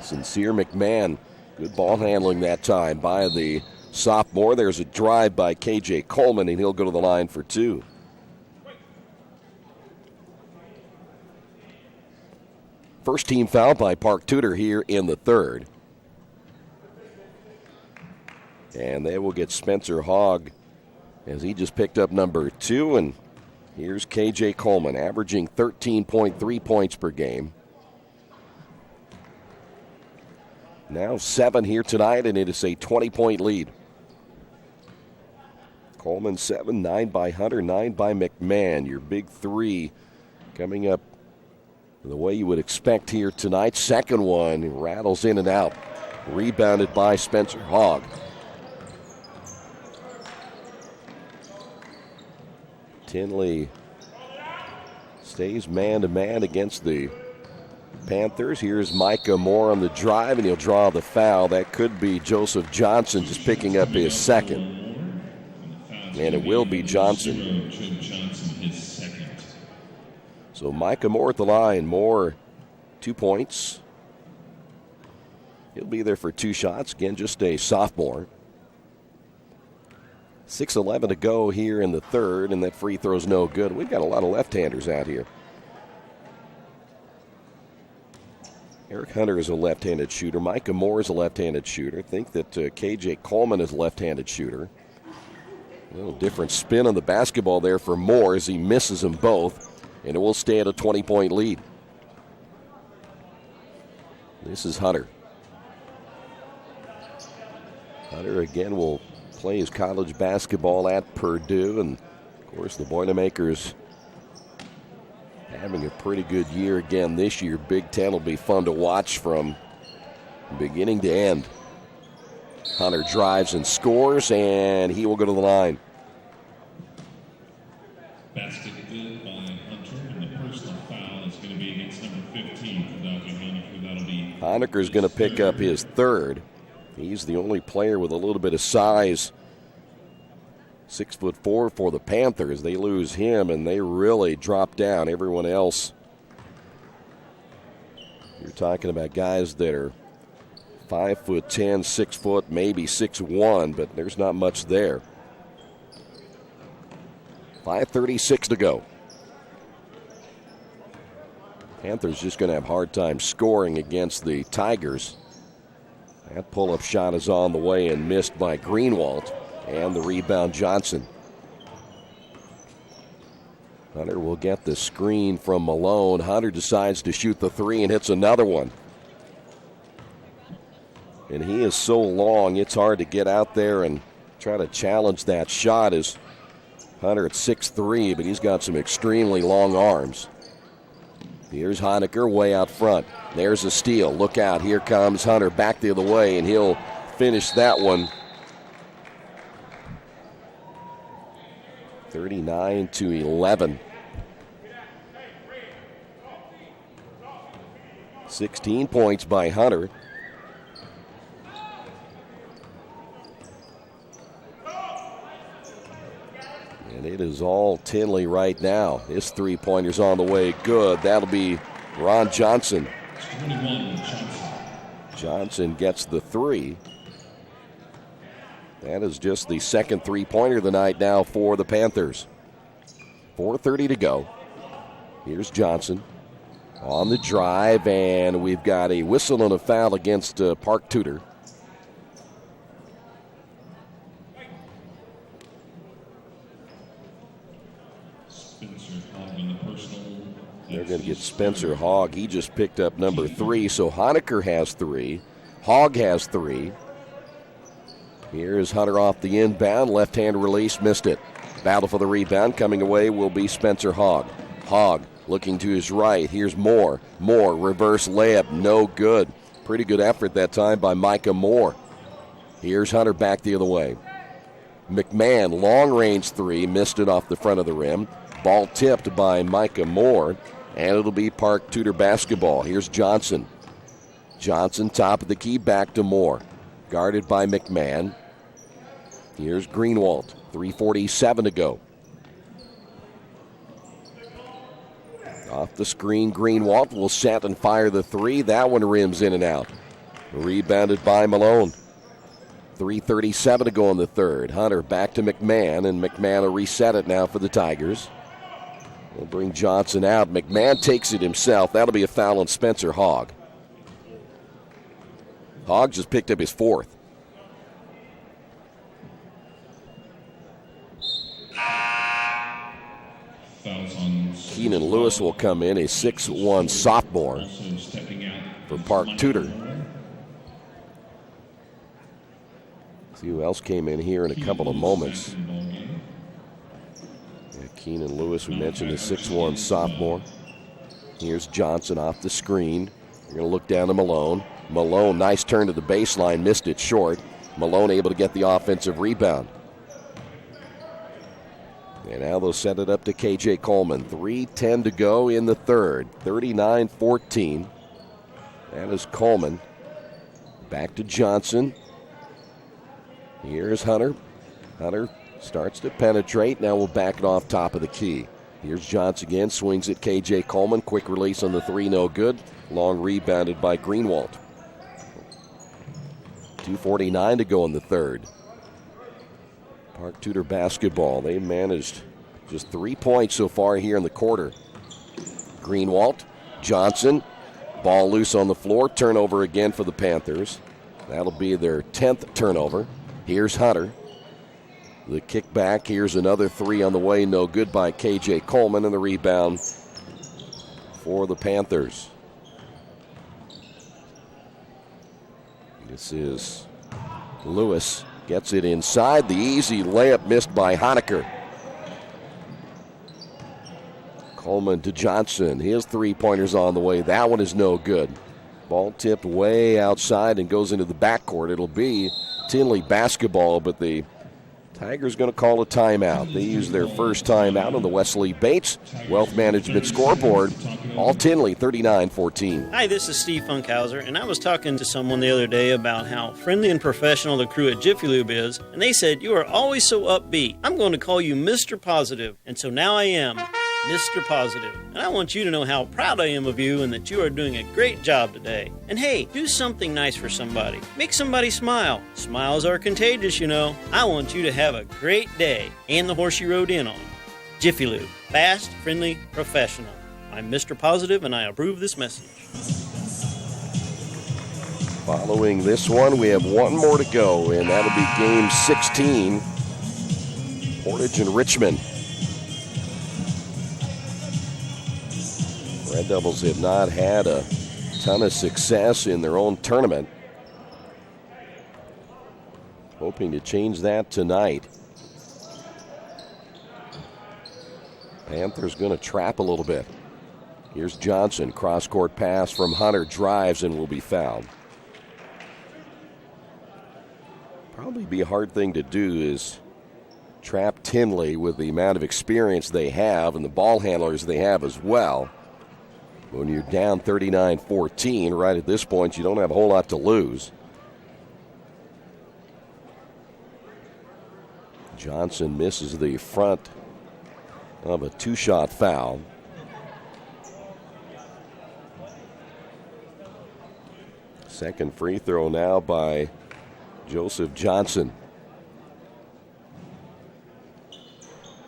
Sincere McMahon, good ball handling that time by the sophomore. There's a drive by K.J. Coleman, and he'll go to the line for 2. First team foul by Park Tudor here in the third. And they will get Spencer Hogg as he just picked up number 2. And here's K.J. Coleman, averaging 13.3 points per game. Now 7 here tonight, and it is a 20-point lead. Coleman 7, 9 by Hunter, 9 by McMahon. Your big 3 coming up the way you would expect here tonight. Second one rattles in and out. Rebounded by Spencer Hogg. Tindley stays man-to-man against the Panthers. Here's Micah Moore on the drive, and he'll draw the foul. That could be Joseph Johnson just picking up his second. And it will be Johnson. So Micah Moore at the line. Moore, 2 points. He'll be there for 2 shots. Again, just a sophomore. 6:11 to go here in the third, and that free throw's no good. We've got a lot of left-handers out here. Eric Hunter is a left-handed shooter. Micah Moore is a left-handed shooter. I think that K.J. Coleman is a left-handed shooter. A little different spin on the basketball there for Moore as he misses them both, and it will stay at a 20-point lead. This is Hunter. Hunter again will play his college basketball at Purdue, and of course the Boilermakers having a pretty good year again this year. Big Ten will be fun to watch from beginning to end. Hunter drives and scores, and he will go to the line. Basket good by Hunter, and the personal foul is going to be against number 15 for Dr. Honecker. That'll be Honecker's going to pick up his third. He's the only player with a little bit of size. 6'4" for the Panthers. They lose him, and they really drop down. Everyone else, you're talking about guys that are 5'10", 6 foot, maybe 6'1", but there's not much there. 5:36 to go. Panthers just going to have a hard time scoring against the Tigers. That pull-up shot is on the way and missed by Greenwald. And the rebound, Johnson. Hunter will get the screen from Malone. Hunter decides to shoot the three and hits another one. And he is so long, it's hard to get out there and try to challenge that shot. As Hunter at 6'3", but he's got some extremely long arms. Here's Honecker way out front. There's a steal. Look out. Here comes Hunter back the other way, and he'll finish that one. 39-11. 16 points by Hunter. And it is all Tindley right now. His three-pointer's on the way. Good. That'll be Ron Johnson. 21, Johnson. Johnson gets the three. That is just the second three-pointer of the night now for the Panthers. 4:30 to go. Here's Johnson on the drive, and we've got a whistle and a foul against Park Tudor. They're going to get Spencer Hogg. He just picked up number 3, so Honecker has 3. Hogg has 3. Here's Hunter off the inbound. Left-hand release, missed it. Battle for the rebound. Coming away will be Spencer Hogg. Hogg looking to his right. Here's Moore. Moore, reverse layup, no good. Pretty good effort that time by Micah Moore. Here's Hunter back the other way. McMahon, long-range 3, missed it off the front of the rim. Ball tipped by Micah Moore, and it'll be Park Tudor basketball. Here's Johnson. Johnson, top of the key, back to Moore. Guarded by McMahon. Here's Greenwald. 3:47 to go. Off the screen, Greenwald will set and fire the 3. That one rims in and out. Rebounded by Malone. 3:37 to go in the third. Hunter back to McMahon, and McMahon will reset it now for the Tigers. We'll bring Johnson out. McMahon takes it himself. That'll be a foul on Spencer Hogg. Hogg just picked up his 4th. Keenan Lewis will come in, a 6'1 sophomore for Park Tudor. See who else came in here in a couple of moments. Keenan Lewis, we mentioned, a 6'1 sophomore. Here's Johnson off the screen. We're going to look down to Malone. Malone, nice turn to the baseline, missed it short. Malone able to get the offensive rebound. And now they'll set it up to KJ Coleman. 3:10 to go in the third. 39-14. That is Coleman. Back to Johnson. Here's Hunter. Hunter starts to penetrate. Now we'll back it off top of the key. Here's Johnson again. Swings at KJ Coleman. Quick release on the 3, no good. Long rebounded by Greenwald. 2:49 to go in the third. Park Tudor basketball. They managed just 3 points so far here in the quarter. Greenwald, Johnson, ball loose on the floor. Turnover again for the Panthers. That'll be their 10th turnover. Here's Hunter. The kickback. Here's another 3 on the way. No good by KJ Coleman, and the rebound for the Panthers. This is Lewis. Gets it inside. The easy layup missed by Honecker. Coleman to Johnson. His three-pointer's on the way. That one is no good. Ball tipped way outside and goes into the backcourt. It'll be Tindley basketball, but the Tigers going to call a timeout. They use their first timeout on the Wesley Bates Wealth Management scoreboard. All Tindley, 39-14. Hi, this is Steve Funkhauser, and I was talking to someone the other day about how friendly and professional the crew at Jiffy Lube is, and they said, "You are always so upbeat. I'm going to call you Mr. Positive." And so now I am Mr. Positive. And I want you to know how proud I am of you and that you are doing a great job today. And hey, do something nice for somebody. Make somebody smile. Smiles are contagious, you know. I want you to have a great day and the horse you rode in on. Jiffy Lube. Fast, friendly, professional. I'm Mr. Positive and I approve this message. Following this one, we have one more to go, and that'll be game 16. Portage and Richmond. Red Devils have not had a ton of success in their own tournament. Hoping to change that tonight. Panthers going to trap a little bit. Here's Johnson. Cross-court pass from Hunter. Drives and will be fouled. Probably be a hard thing to do is trap Tindley with the amount of experience they have and the ball handlers they have as well. When you're down 39-14, right at this point, you don't have a whole lot to lose. Johnson misses the front of a two-shot foul. Second free throw now by Joseph Johnson.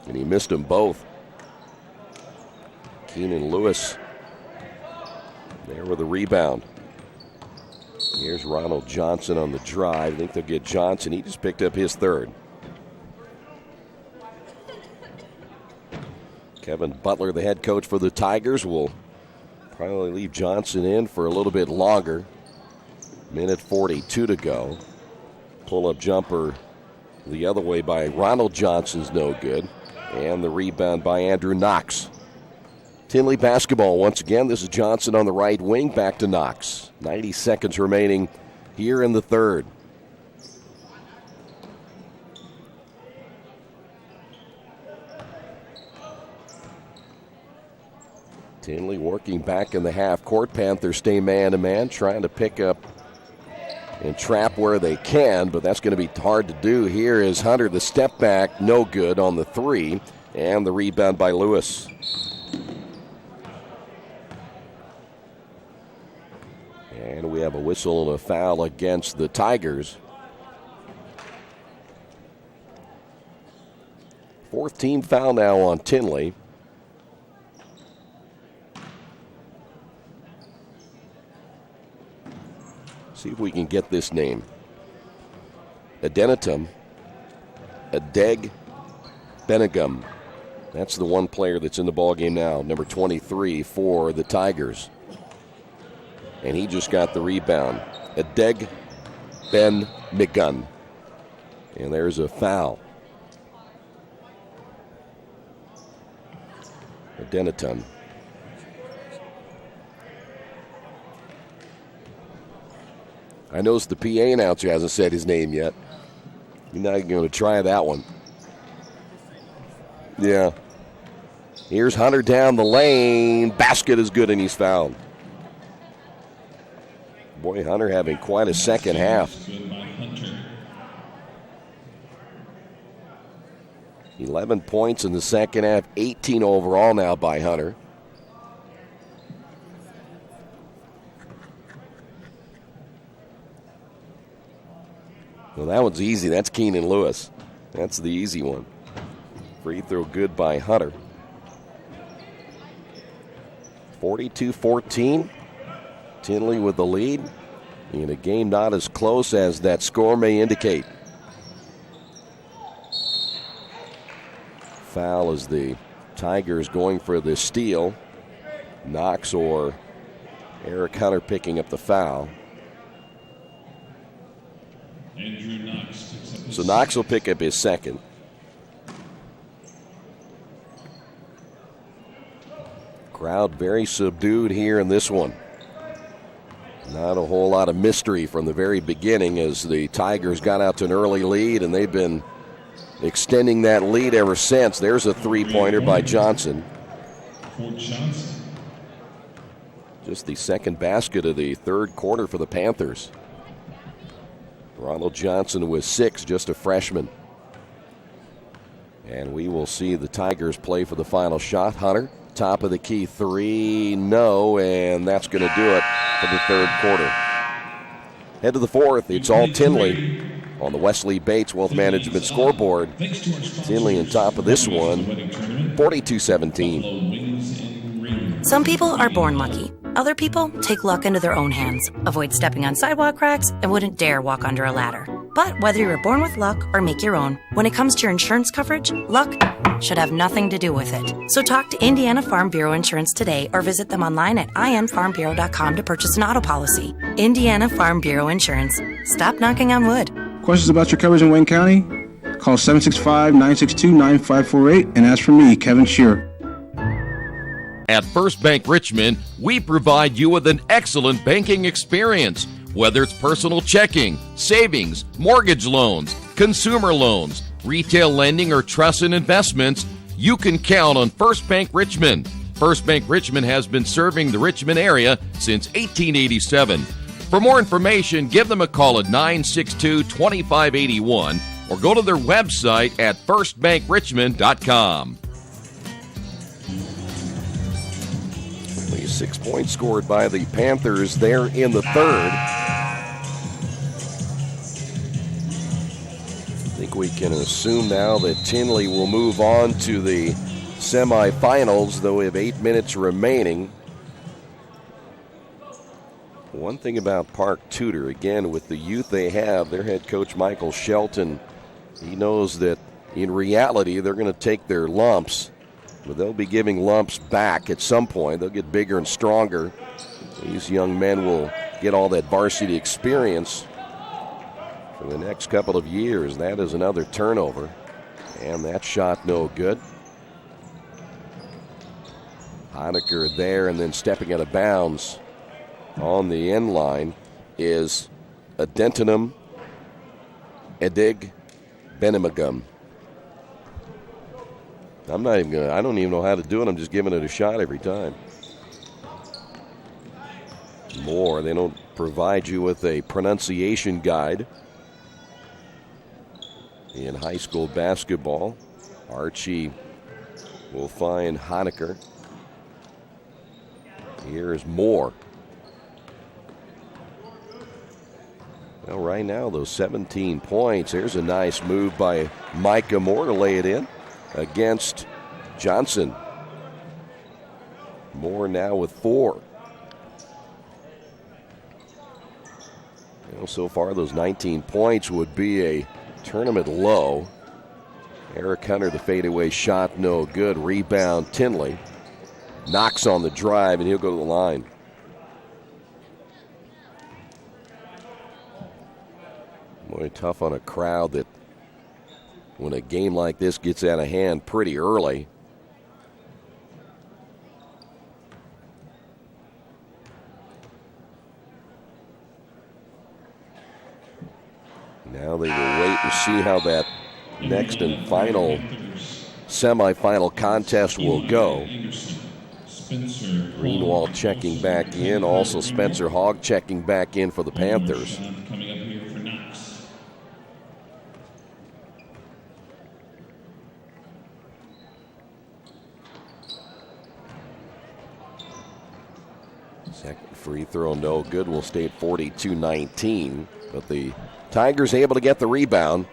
And he missed them both. Keenan Lewis there with a rebound. Here's Ronald Johnson on the drive. I think they'll get Johnson. He just picked up his third. Kevin Butler, the head coach for the Tigers, will probably leave Johnson in for a little bit longer. Minute 42 to go. Pull-up jumper the other way by Ronald Johnson's no good. And the rebound by Andrew Knox. Tindley basketball once again. This is Johnson on the right wing. Back to Knox. 90 seconds remaining here in the third. Tindley working back in the half court. Panthers stay man-to-man, trying to pick up and trap where they can, but that's going to be hard to do. Here is Hunter, the step back, no good on the three, and the rebound by Lewis. And we have a whistle and a foul against the Tigers. Fourth team foul now on Tindley. See if we can get this name. Adenitum Adeg Benegum. That's the one player that's in the ballgame now, number 23 for the Tigers. And he just got the rebound. Adeg Ben Migun. And there's a foul. Adenitum. I noticed the PA announcer hasn't said his name yet. You're not going to try that one. Yeah. Here's Hunter down the lane. Basket is good, and he's fouled. Boy, Hunter having quite a second half. 11 points in the second half, 18 overall now by Hunter. Well, that one's easy. That's Keenan Lewis. That's the easy one. Free throw good by Hunter. 42-14. Tindley with the lead in a game not as close as that score may indicate. Foul as the Tigers going for the steal. Knox or Eric Hunter picking up the foul. So Knox will pick up his second. Crowd very subdued here in this one. Not a whole lot of mystery from the very beginning as the Tigers got out to an early lead, and they've been extending that lead ever since. There's a three-pointer by Johnson. Just the second basket of the third quarter for the Panthers. Ronald Johnson with 6, just a freshman. And we will see the Tigers play for the final shot. Hunter, top of the key three, no, and that's going to do it for the third quarter. Head to the fourth, it's all Tindley on the Wesley Bates Wealth Management scoreboard. Tindley on top of this one, 42-17. Some people are born lucky. Other people take luck into their own hands, avoid stepping on sidewalk cracks, and wouldn't dare walk under a ladder. But whether you were born with luck or make your own, when it comes to your insurance coverage, luck should have nothing to do with it. So talk to Indiana Farm Bureau Insurance today or visit them online at infarmbureau.com to purchase an auto policy. Indiana Farm Bureau Insurance. Stop knocking on wood. Questions about your coverage in Wayne County? Call 765-962-9548 and ask for me, Kevin Shearer. At First Bank Richmond, we provide you with an excellent banking experience. Whether it's personal checking, savings, mortgage loans, consumer loans, retail lending, or trust and investments, you can count on First Bank Richmond. First Bank Richmond has been serving the Richmond area since 1887. For more information, give them a call at 962-2581 or go to their website at firstbankrichmond.com. 6 points scored by the Panthers there in the third. I think we can assume now that Tindley will move on to the semifinals, though we have 8 minutes remaining. One thing about Park Tudor, again, with the youth they have, their head coach Michael Shelton, he knows that in reality they're going to take their lumps, but they'll be giving lumps back at some point. They'll get bigger and stronger. These young men will get all that varsity experience for the next couple of years. That is another turnover. And that shot no good. Honecker there, and then stepping out of bounds on the end line is Adentinum Edig Benimagum. I don't even know how to do it. I'm just giving it a shot every time. More, they don't provide you with a pronunciation guide in high school basketball. Archie will find Honecker. Here is Moore. Well, right now, those 17 points. There's a nice move by Micah Moore to lay it in against Johnson. Moore now with 4. So far, those 19 points would be a tournament low. Eric Hunter, the fadeaway shot, no good. Rebound, Tindley. Knocks on the drive, and he'll go to the line. Boy, tough on a crowd that when a game like this gets out of hand pretty early. Now they will wait and see how that next and final semifinal contest will go. Greenwald checking back in. Also Spencer Hogg checking back in for the Panthers. Second free throw, no good. Will stay at 42-19. But the Tigers able to get the rebound.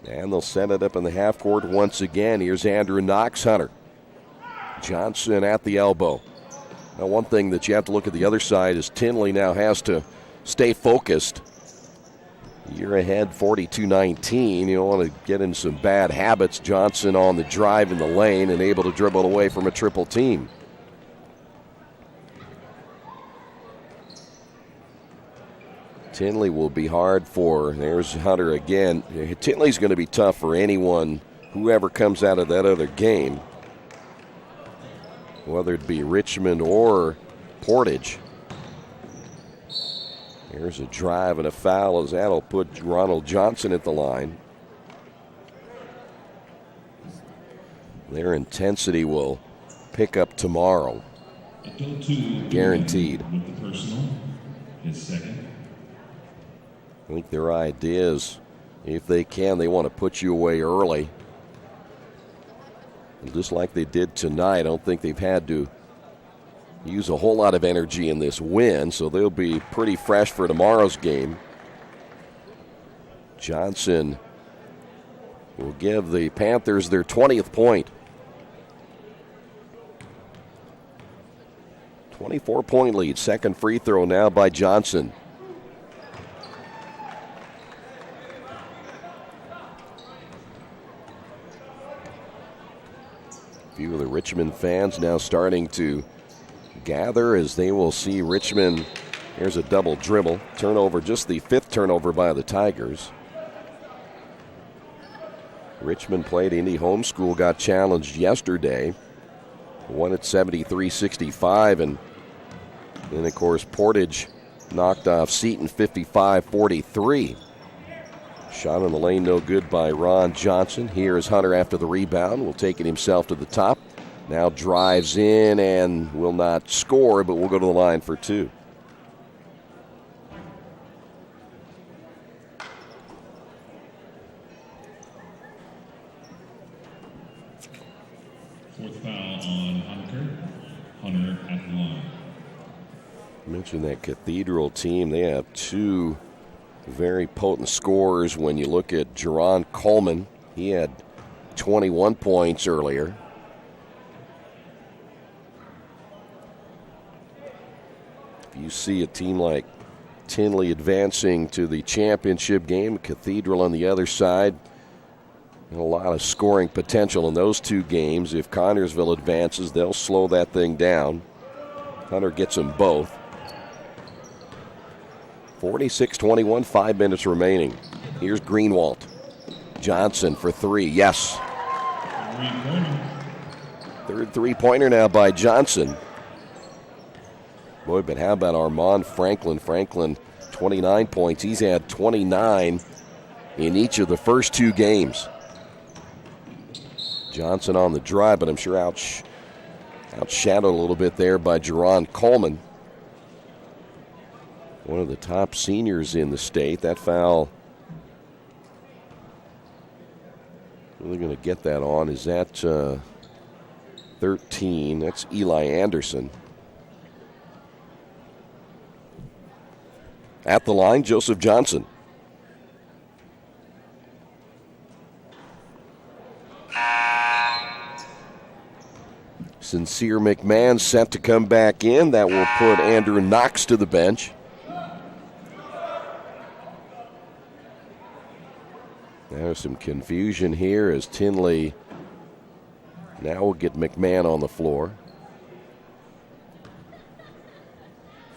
And they'll set it up in the half court once again. Here's Andrew Knox. Hunter. Johnson at the elbow. Now, one thing that you have to look at the other side is Tindley now has to stay focused. You're ahead 42-19. You don't want to get in some bad habits. Johnson on the drive in the lane and able to dribble away from a triple team. Tindley will be hard for, there's Hunter again. Tindley's going to be tough for anyone, whoever comes out of that other game, whether it be Richmond or Portage. There's a drive and a foul as that'll put Ronald Johnson at the line. Their intensity will pick up tomorrow. Guaranteed. With the personal, his second. I think their idea is, if they can, they want to put you away early. And just like they did tonight, I don't think they've had to use a whole lot of energy in this win, so they'll be pretty fresh for tomorrow's game. Johnson will give the Panthers their 20th point. 24-point lead. Second free throw now by Johnson. A few of the Richmond fans now starting to gather as they will see Richmond. Here's a double dribble. Turnover, just the fifth turnover by the Tigers. Richmond played Indy Homeschool, got challenged yesterday. Won at 73-65, and then, of course, Portage knocked off Seton 55-43. Shot on the lane, no good by Ron Johnson. Here is Hunter after the rebound. Will take it himself to the top. Now drives in and will not score, but will go to the line for two. Fourth foul on Hunter at the line. I mentioned that Cathedral team. They have two very potent scorers when you look at Jerron Coleman. He had 21 points earlier. If you see a team like Tindley advancing to the championship game, Cathedral on the other side, and a lot of scoring potential in those two games. If Connersville advances, they'll slow that thing down. Hunter gets them both. 46-21, 5 minutes remaining. Here's Greenwald. Johnson for three. Yes. Third three-pointer now by Johnson. Boy, but how about Armand Franklin? Franklin, 29 points. He's had 29 in each of the first two games. Johnson on the drive, but I'm sure outshadowed a little bit there by Jerron Coleman. One of the top seniors in the state. That foul, really going to get that on. Is that 13? That's Eli Anderson. At the line, Joseph Johnson. Sincere McMahon set to come back in. That will put Andrew Knox to the bench. There's some confusion here as Tindley now will get McMahon on the floor.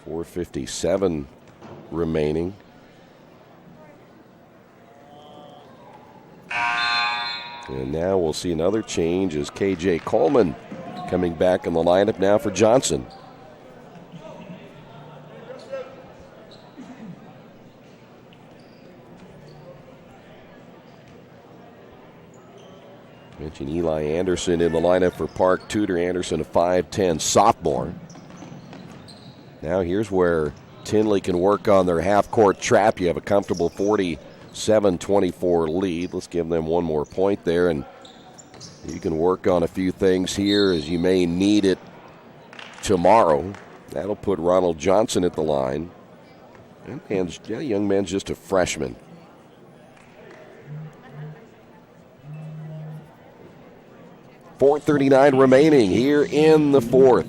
4:57 remaining. And now we'll see another change as KJ Coleman coming back in the lineup now for Johnson. Mentioned Eli Anderson in the lineup for Park Tudor. Anderson, a 5'10 sophomore. Now here's where Tindley can work on their half-court trap. You have a comfortable 47-24 lead. Let's give them one more point there, and you can work on a few things here as you may need it tomorrow. That'll put Ronald Johnson at the line. And young man's just a freshman. .439 remaining here in the fourth.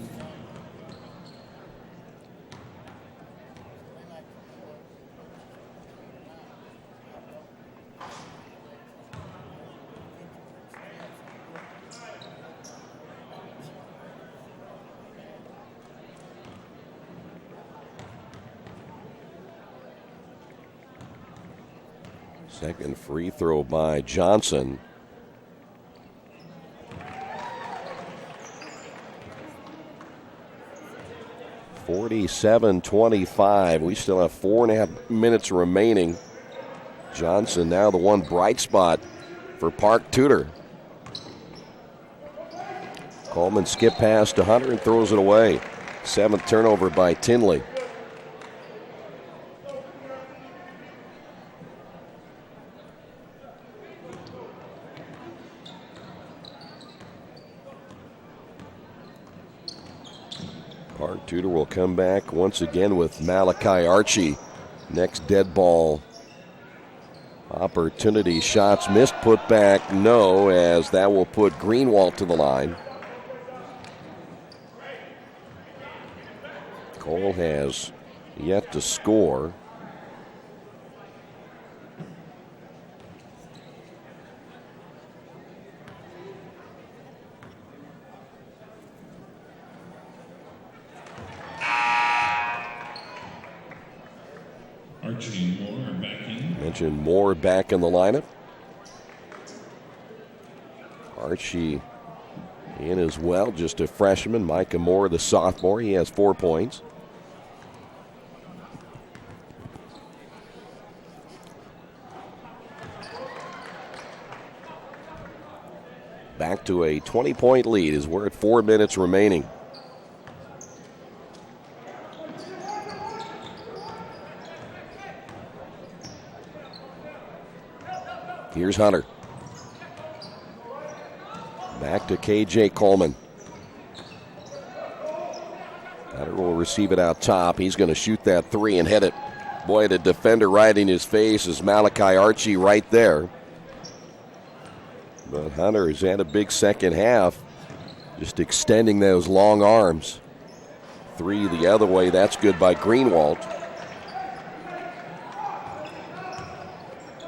Second free throw by Johnson. (47-25). We still have 4.5 minutes remaining. Johnson now the one bright spot for Park Tudor. Coleman skip past to Hunter and throws it away. 7th turnover by Tindley. Park Tudor will come back once again with Malachi Archie. Next dead ball opportunity. Shots missed, put back, no, as that will put Greenwald to the line. Cole has yet to score. Archie Moore backing. Mentioned Moore back in the lineup. Archie in as well, just a freshman. Micah Moore, the sophomore, he has 4 points. Back to a 20-point lead as we're at 4 minutes remaining. Here's Hunter. Back to KJ Coleman. Hunter will receive it out top. He's going to shoot that three and hit it. Boy, the defender right in his face is Malachi Archie right there. But Hunter has had a big second half, just extending those long arms. Three the other way, that's good by Greenwald.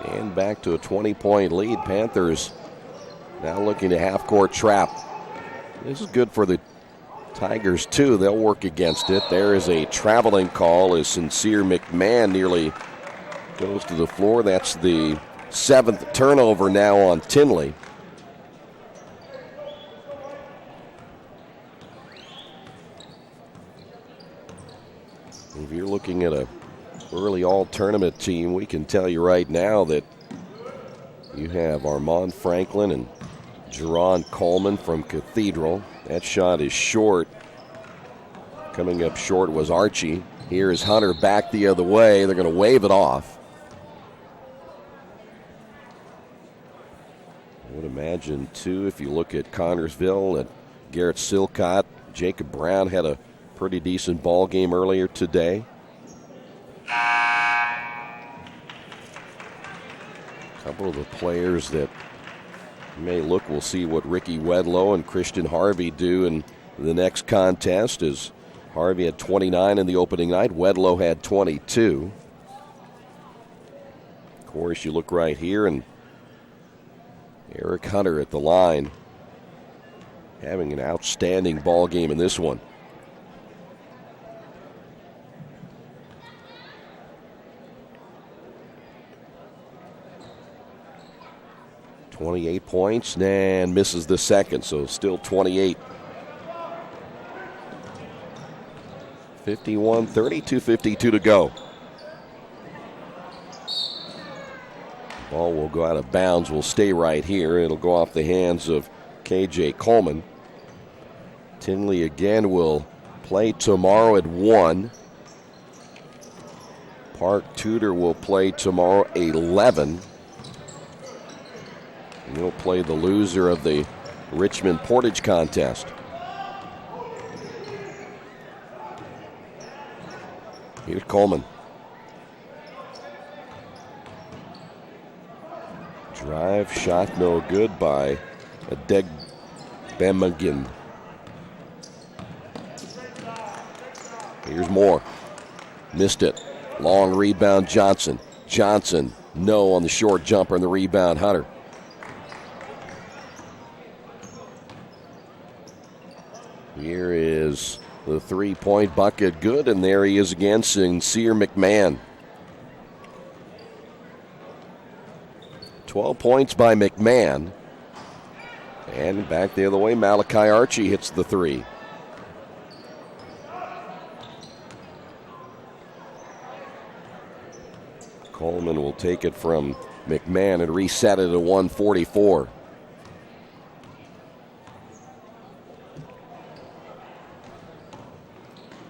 And back to a 20-point lead. Panthers now looking to half-court trap. This is good for the Tigers, too. They'll work against it. There is a traveling call as Sincere McMahon nearly goes to the floor. That's the 7th turnover now on Tindley. If you're looking at a early all-tournament team, we can tell you right now that you have Armand Franklin and Jerron Coleman from Cathedral. That shot is short. Coming up short was Archie. Here is Hunter back the other way. They're going to wave it off. I would imagine, too, if you look at Connorsville, that Garrett Silcott, Jacob Brown had a pretty decent ball game earlier today. A couple of the players that may look, we'll see what Ricky Wedlow and Christian Harvey do in the next contest, as Harvey had 29 in the opening night. Wedlow had 22. Of course, you look right here, and Eric Hunter at the line having an outstanding ball game in this one. .28 points and misses the second, so still 28. 51-30, 2:52 to go. Ball will go out of bounds, will stay right here. It'll go off the hands of KJ Coleman. Tindley again will play tomorrow at 1. Park Tudor will play tomorrow at 11. And we'll play the loser of the Richmond Portage contest. Here's Coleman. Drive shot no good by Adegbemagin. Here's Moore. Missed it. Long rebound Johnson. Johnson, no on the short jumper and the rebound Hunter. Here is the three-point bucket, good, and there he is again, Sincere McMahon. 12 points by McMahon. And back the other way, Malachi Archie hits the three. Coleman will take it from McMahon and reset it at 144.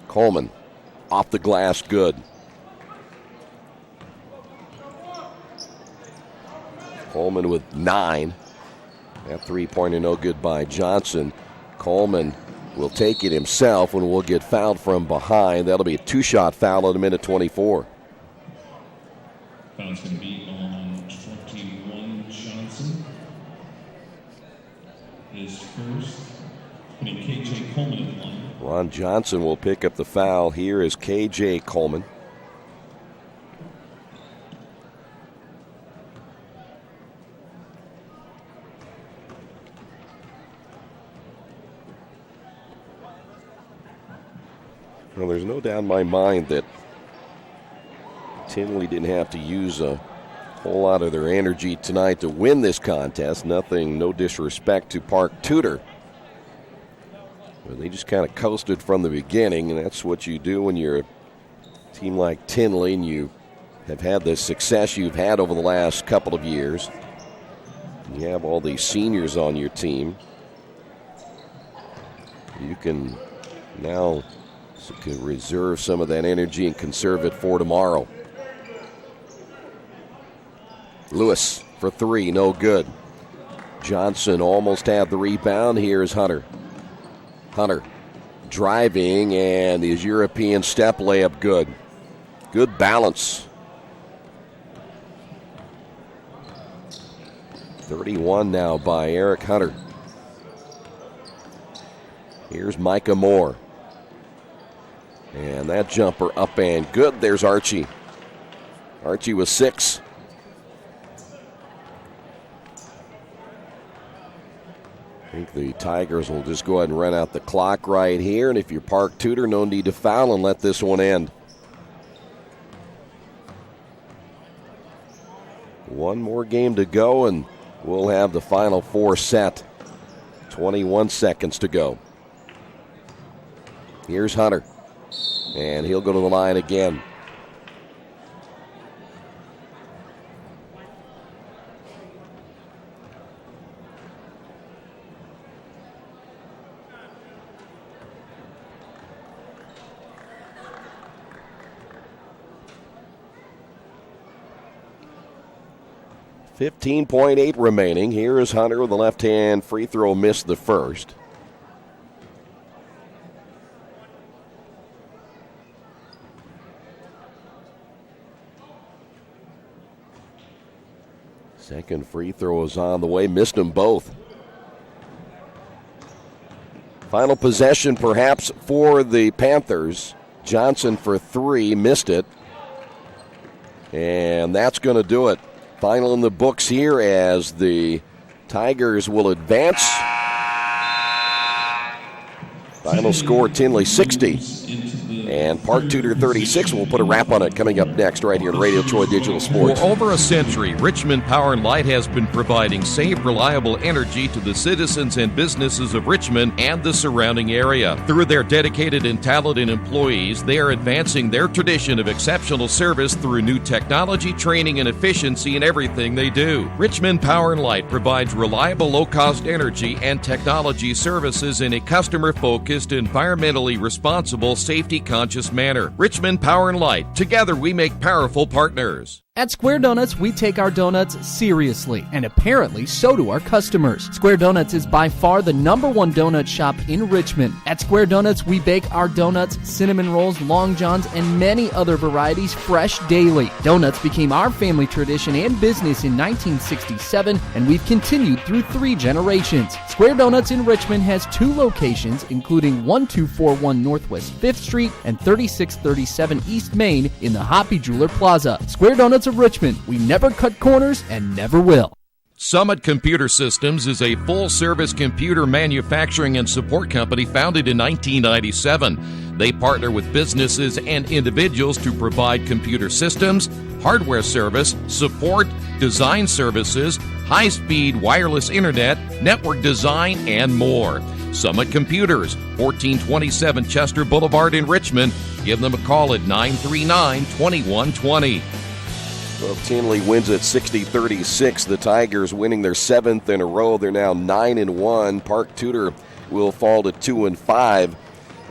Coleman off the glass, good. Coleman with 9. That three-pointer no good by Johnson. Coleman will take it himself and will get fouled from behind. That'll be a two-shot foul at a minute 24. Foul's going to be on 21 Johnson. His first, putting K.J. Coleman in the line. Ron Johnson will pick up the foul. Here is K.J. Coleman. Well, there's no doubt in my mind that Tindley didn't have to use a whole lot of their energy tonight to win this contest. No disrespect to Park Tudor. But they just kind of coasted from the beginning, and that's what you do when you're a team like Tindley and you have had the success you've had over the last couple of years. You have all these seniors on your team. You can now reserve some of that energy and conserve it for tomorrow. Lewis for three, no good. Johnson almost had the rebound. Here's Hunter. Hunter driving, and his European step layup good. Good balance. 31 now by Eric Hunter. Here's Micah Moore. And that jumper up and good. There's Archie. Archie with 6. I think the Tigers will just go ahead and run out the clock right here. And if you're Park Tudor, no need to foul and let this one end. One more game to go, and we'll have the final 4 set. 21 seconds to go. Here's Hunter. And he'll go to the line again. .8 remaining. Here is Hunter with the left-hand free throw, missed the first. Second free throw is on the way, missed them both. Final possession perhaps for the Panthers. Johnson for 3, missed it. And that's going to do it. Final in the books here as the Tigers will advance. Final score, Tindley 60. And Park Tudor 36. We'll put a wrap on it coming up next right here on Radio Troy Digital Sports. For over a century, Richmond Power and Light has been providing safe, reliable energy to the citizens and businesses of Richmond and the surrounding area. Through their dedicated and talented employees, they are advancing their tradition of exceptional service through new technology, training, and efficiency in everything they do. Richmond Power and Light provides reliable, low-cost energy and technology services in a customer-focused, environmentally responsible, safety-conscious manner. Richmond Power and Light. Together we make powerful partners. At Square Donuts, we take our donuts seriously, and apparently so do our customers. Square Donuts is by far the #1 donut shop in Richmond. At Square Donuts, we bake our donuts, cinnamon rolls, long johns, and many other varieties fresh daily. Donuts became our family tradition and business in 1967, and we've continued through 3 generations. Square Donuts in Richmond has 2 locations, including 1241 Northwest 5th Street and 3637 East Main in the Hoppy Jeweler Plaza. Square Donuts of Richmond. We never cut corners and never will. Summit Computer Systems is a full-service computer manufacturing and support company founded in 1997. They partner with businesses and individuals to provide computer systems, hardware service, support, design services, high-speed wireless internet, network design, and more. Summit Computers, 1427 Chester Boulevard in Richmond. Give them a call at 939-2120. Well, Tindley wins at 60-36. The Tigers winning their 7th in a row. They're now 9-1. Park Tudor will fall to 2-5.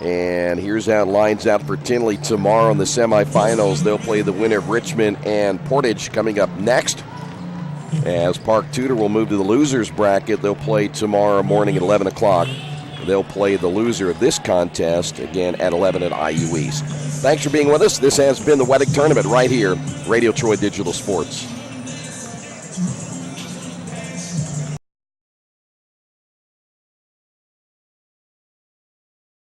And here's how it lines out for Tindley tomorrow in the semifinals. They'll play the winner of Richmond and Portage coming up next. As Park Tudor will move to the losers bracket, they'll play tomorrow morning at 11 o'clock. They'll play the loser of this contest again at 11 at IU East. Thanks for being with us. This has been the Wettig Tournament right here, Radio Troy Digital Sports.